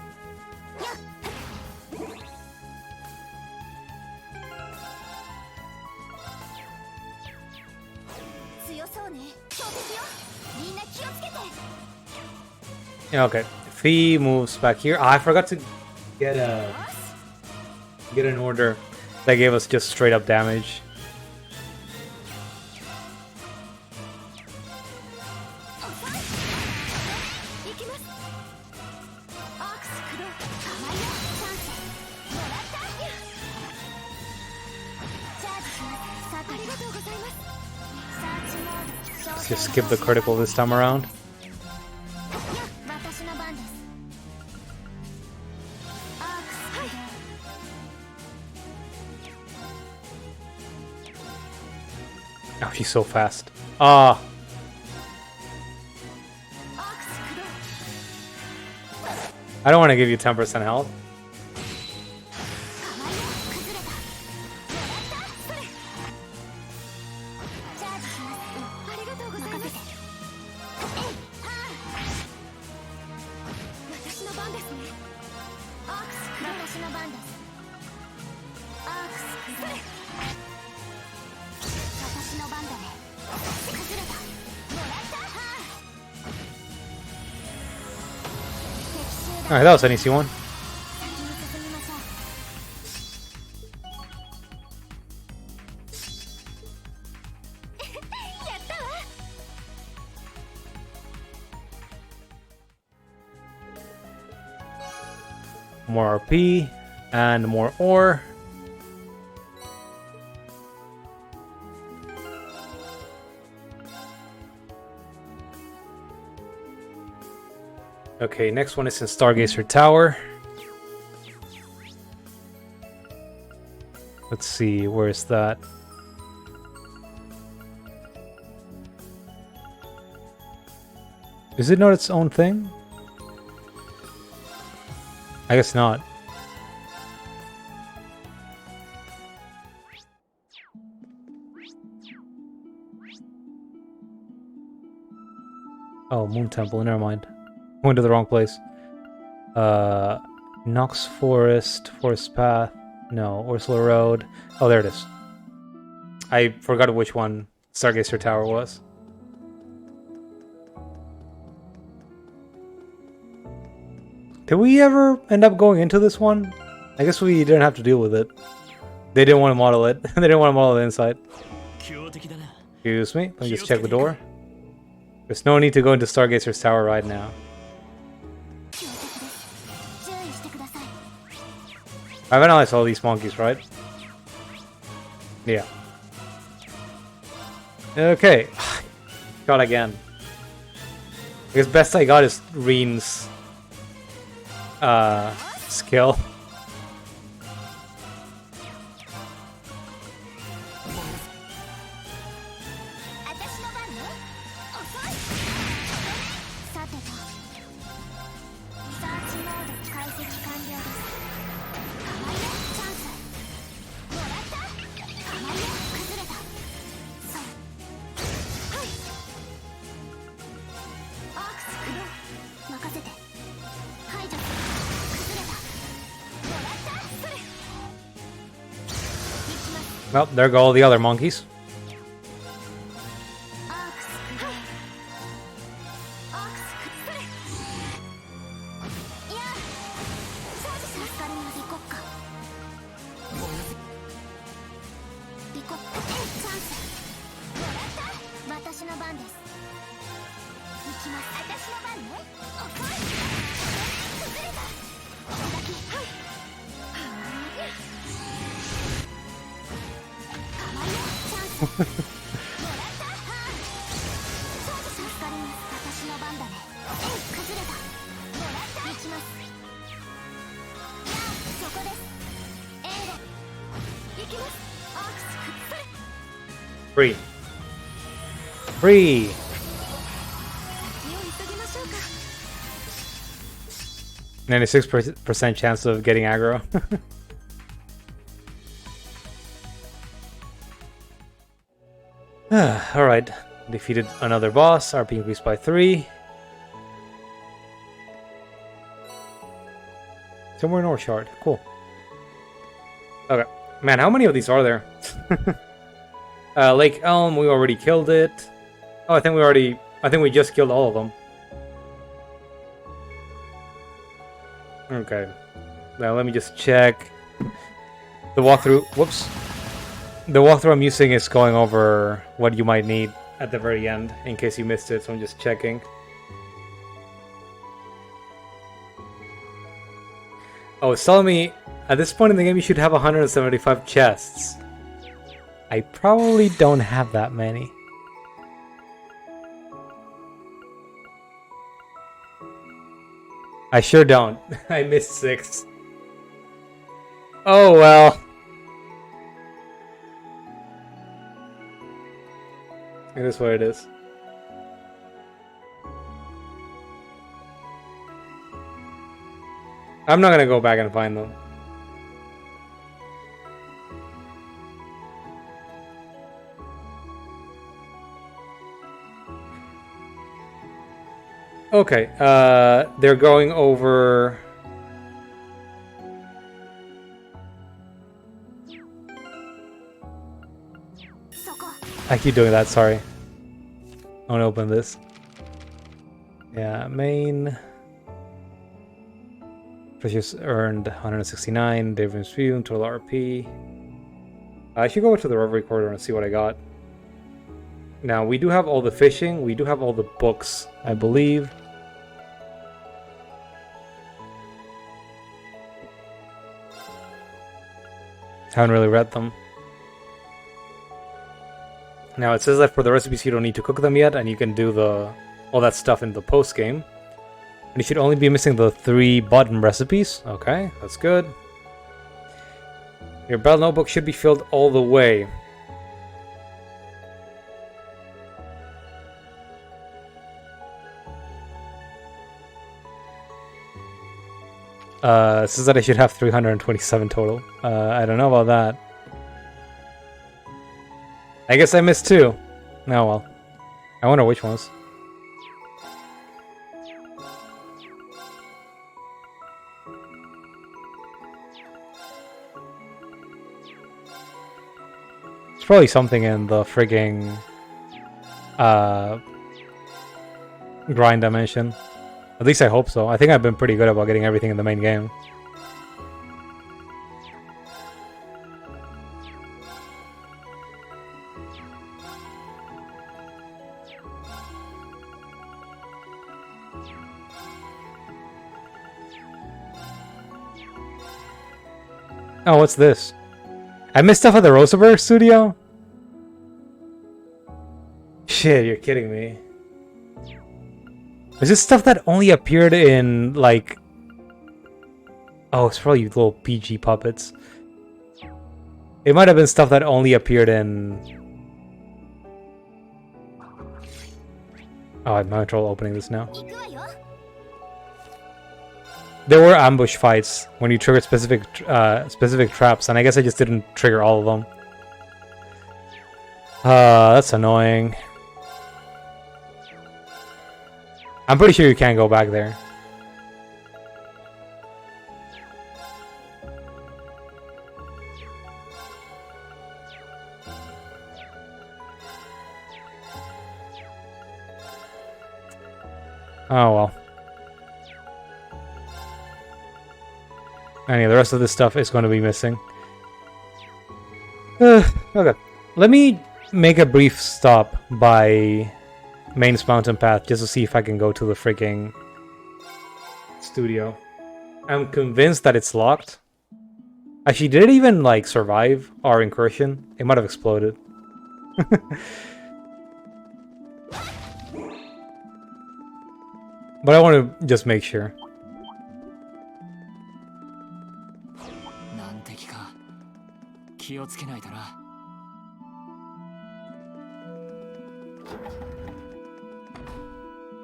Yeah, okay. Fee moves back here. I forgot to get an order that gave us just straight up damage. Let's just skip the critical this time around. Oh, she's so fast. Ah. I don't want to give you 10% health. Alright, that was an easy one. More RP and more ore. Okay, next one is in Stargazer Tower. Let's see, where is that? Is it not its own thing? I guess not. Oh, Moon Temple, never mind. Went to the wrong place. Knox Forest, Forest Path. No, Ursula Road. Oh, there it is. I forgot which one Stargazer Tower was. Did we ever end up going into this one? I guess we didn't have to deal with it. They didn't want to model it. They didn't want to model the inside. Excuse me. Let me just check the door. There's no need to go into Stargazer's Tower right now. I've analyzed all these monkeys, right? Yeah. Okay. Got again. I guess best I got is Reen's skill. Well, there go all the other monkeys. Free. Free. 96% chance of getting aggro. Alright. Defeated another boss. RP increased by 3. Somewhere North Shard. Cool. Okay. Man, how many of these are there? Lake Elm, we already killed it. Oh, I think we just killed all of them. Okay. Now let me just check. The walkthrough, whoops. The walkthrough I'm using is going over what you might need at the very end, in case you missed it, so I'm just checking. Oh, it's telling me, at this point in the game you should have 175 chests. I probably don't have that many. I sure don't. I missed 6. Oh well. It is what it is. I'm not gonna go back and find them. Okay, they're going over... I keep doing that, sorry. I want to open this. Yeah, main... Precious earned 169, difference view, total RP. I should go to the Reverie corridor and see what I got. Now, we do have all the fishing, we do have all the books, I believe. Haven't really read them. Now, it says that for the recipes you don't need to cook them yet, and you can do all that stuff in the post-game. And you should only be missing the 3 bottom recipes. Okay, that's good. Your battle notebook should be filled all the way. It says that I should have 327 total. I don't know about that. I guess I missed 2. Oh well. I wonder which ones. probably something in the frigging grind dimension. At least I hope so. I think I've been pretty good about getting everything in the main game. Oh, what's this? I missed stuff at the Rosenberg studio? Shit, you're kidding me. Is this stuff that only appeared in, like... Oh, it's probably little PG puppets. It might have been stuff that only appeared in... Oh, I'm having trouble opening this now. There were ambush fights when you triggered specific traps, and I guess I just didn't trigger all of them. That's annoying. I'm pretty sure you can't go back there. Oh well. Anyway, the rest of this stuff is going to be missing. Okay. Let me make a brief stop by Main's Mountain Path just to see if I can go to the freaking studio. I'm convinced that it's locked. Actually, did it even, like, survive our incursion? It might have exploded. But I want to just make sure.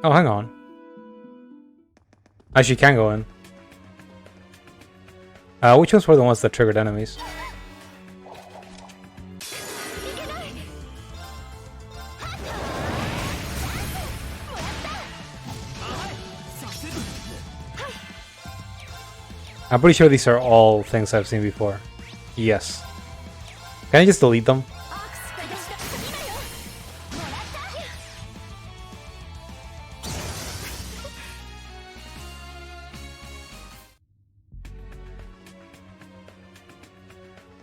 Oh, hang on. Actually, can go in. Which ones were the ones that triggered enemies? I'm pretty sure these are all things I've seen before. Yes. Can I just delete them?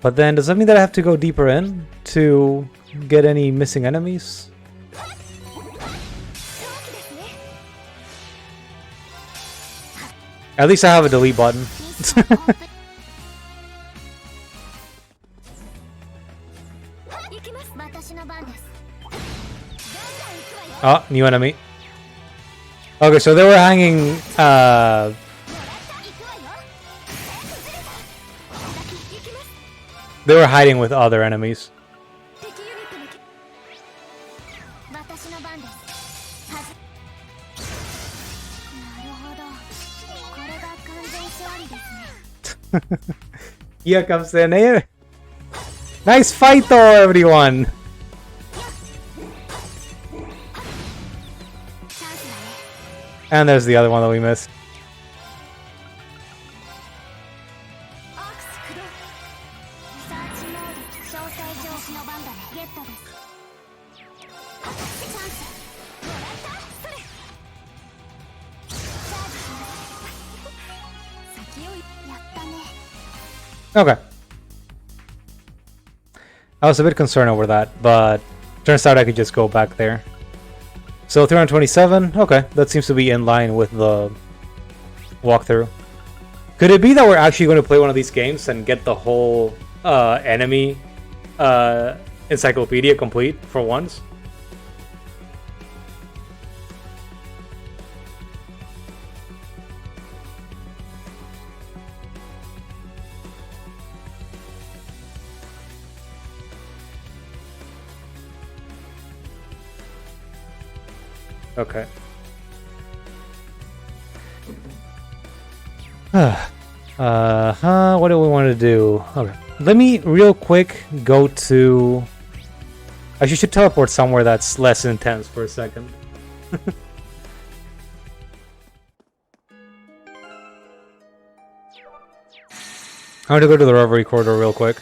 But then, does that mean that I have to go deeper in to get any missing enemies? At least I have a delete button. Oh, new enemy. Okay, so they were hanging, they were hiding with other enemies. Here comes the name. Nice fight though, everyone! And there's the other one that we missed. Okay. I was a bit concerned over that, but turns out I could just go back there. So 327, okay, that seems to be in line with the walkthrough. Could it be that we're actually going to play one of these games and get the whole enemy encyclopedia complete for once? Okay. What do we want to do? Okay. Let me real quick go to... I should teleport somewhere that's less intense for a second. I want to go to the Reverie corridor real quick.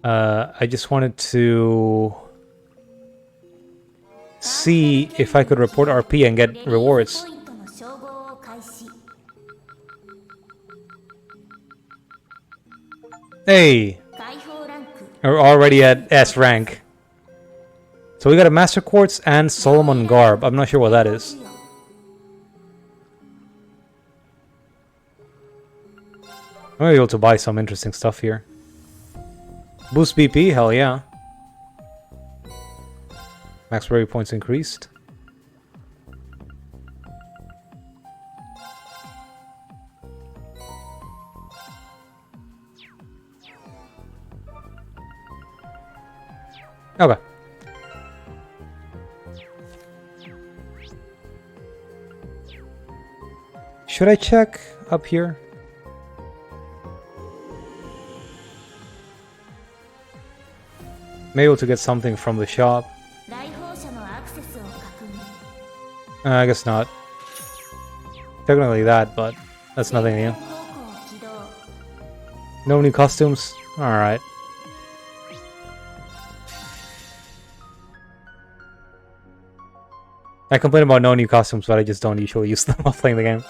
I just wanted to see if I could report RP and get rewards. Hey! We're already at S rank. So we got a Master Quartz and Solomon Garb. I'm not sure what that is. I'm able to buy some interesting stuff here. Boost BP, hell yeah. Max Reverie points increased. Okay. Should I check up here? Maybe able to get something from the shop. I guess not. Technically that, but that's nothing new. No new costumes? Alright. I complain about no new costumes, but I just don't usually use them while playing the game.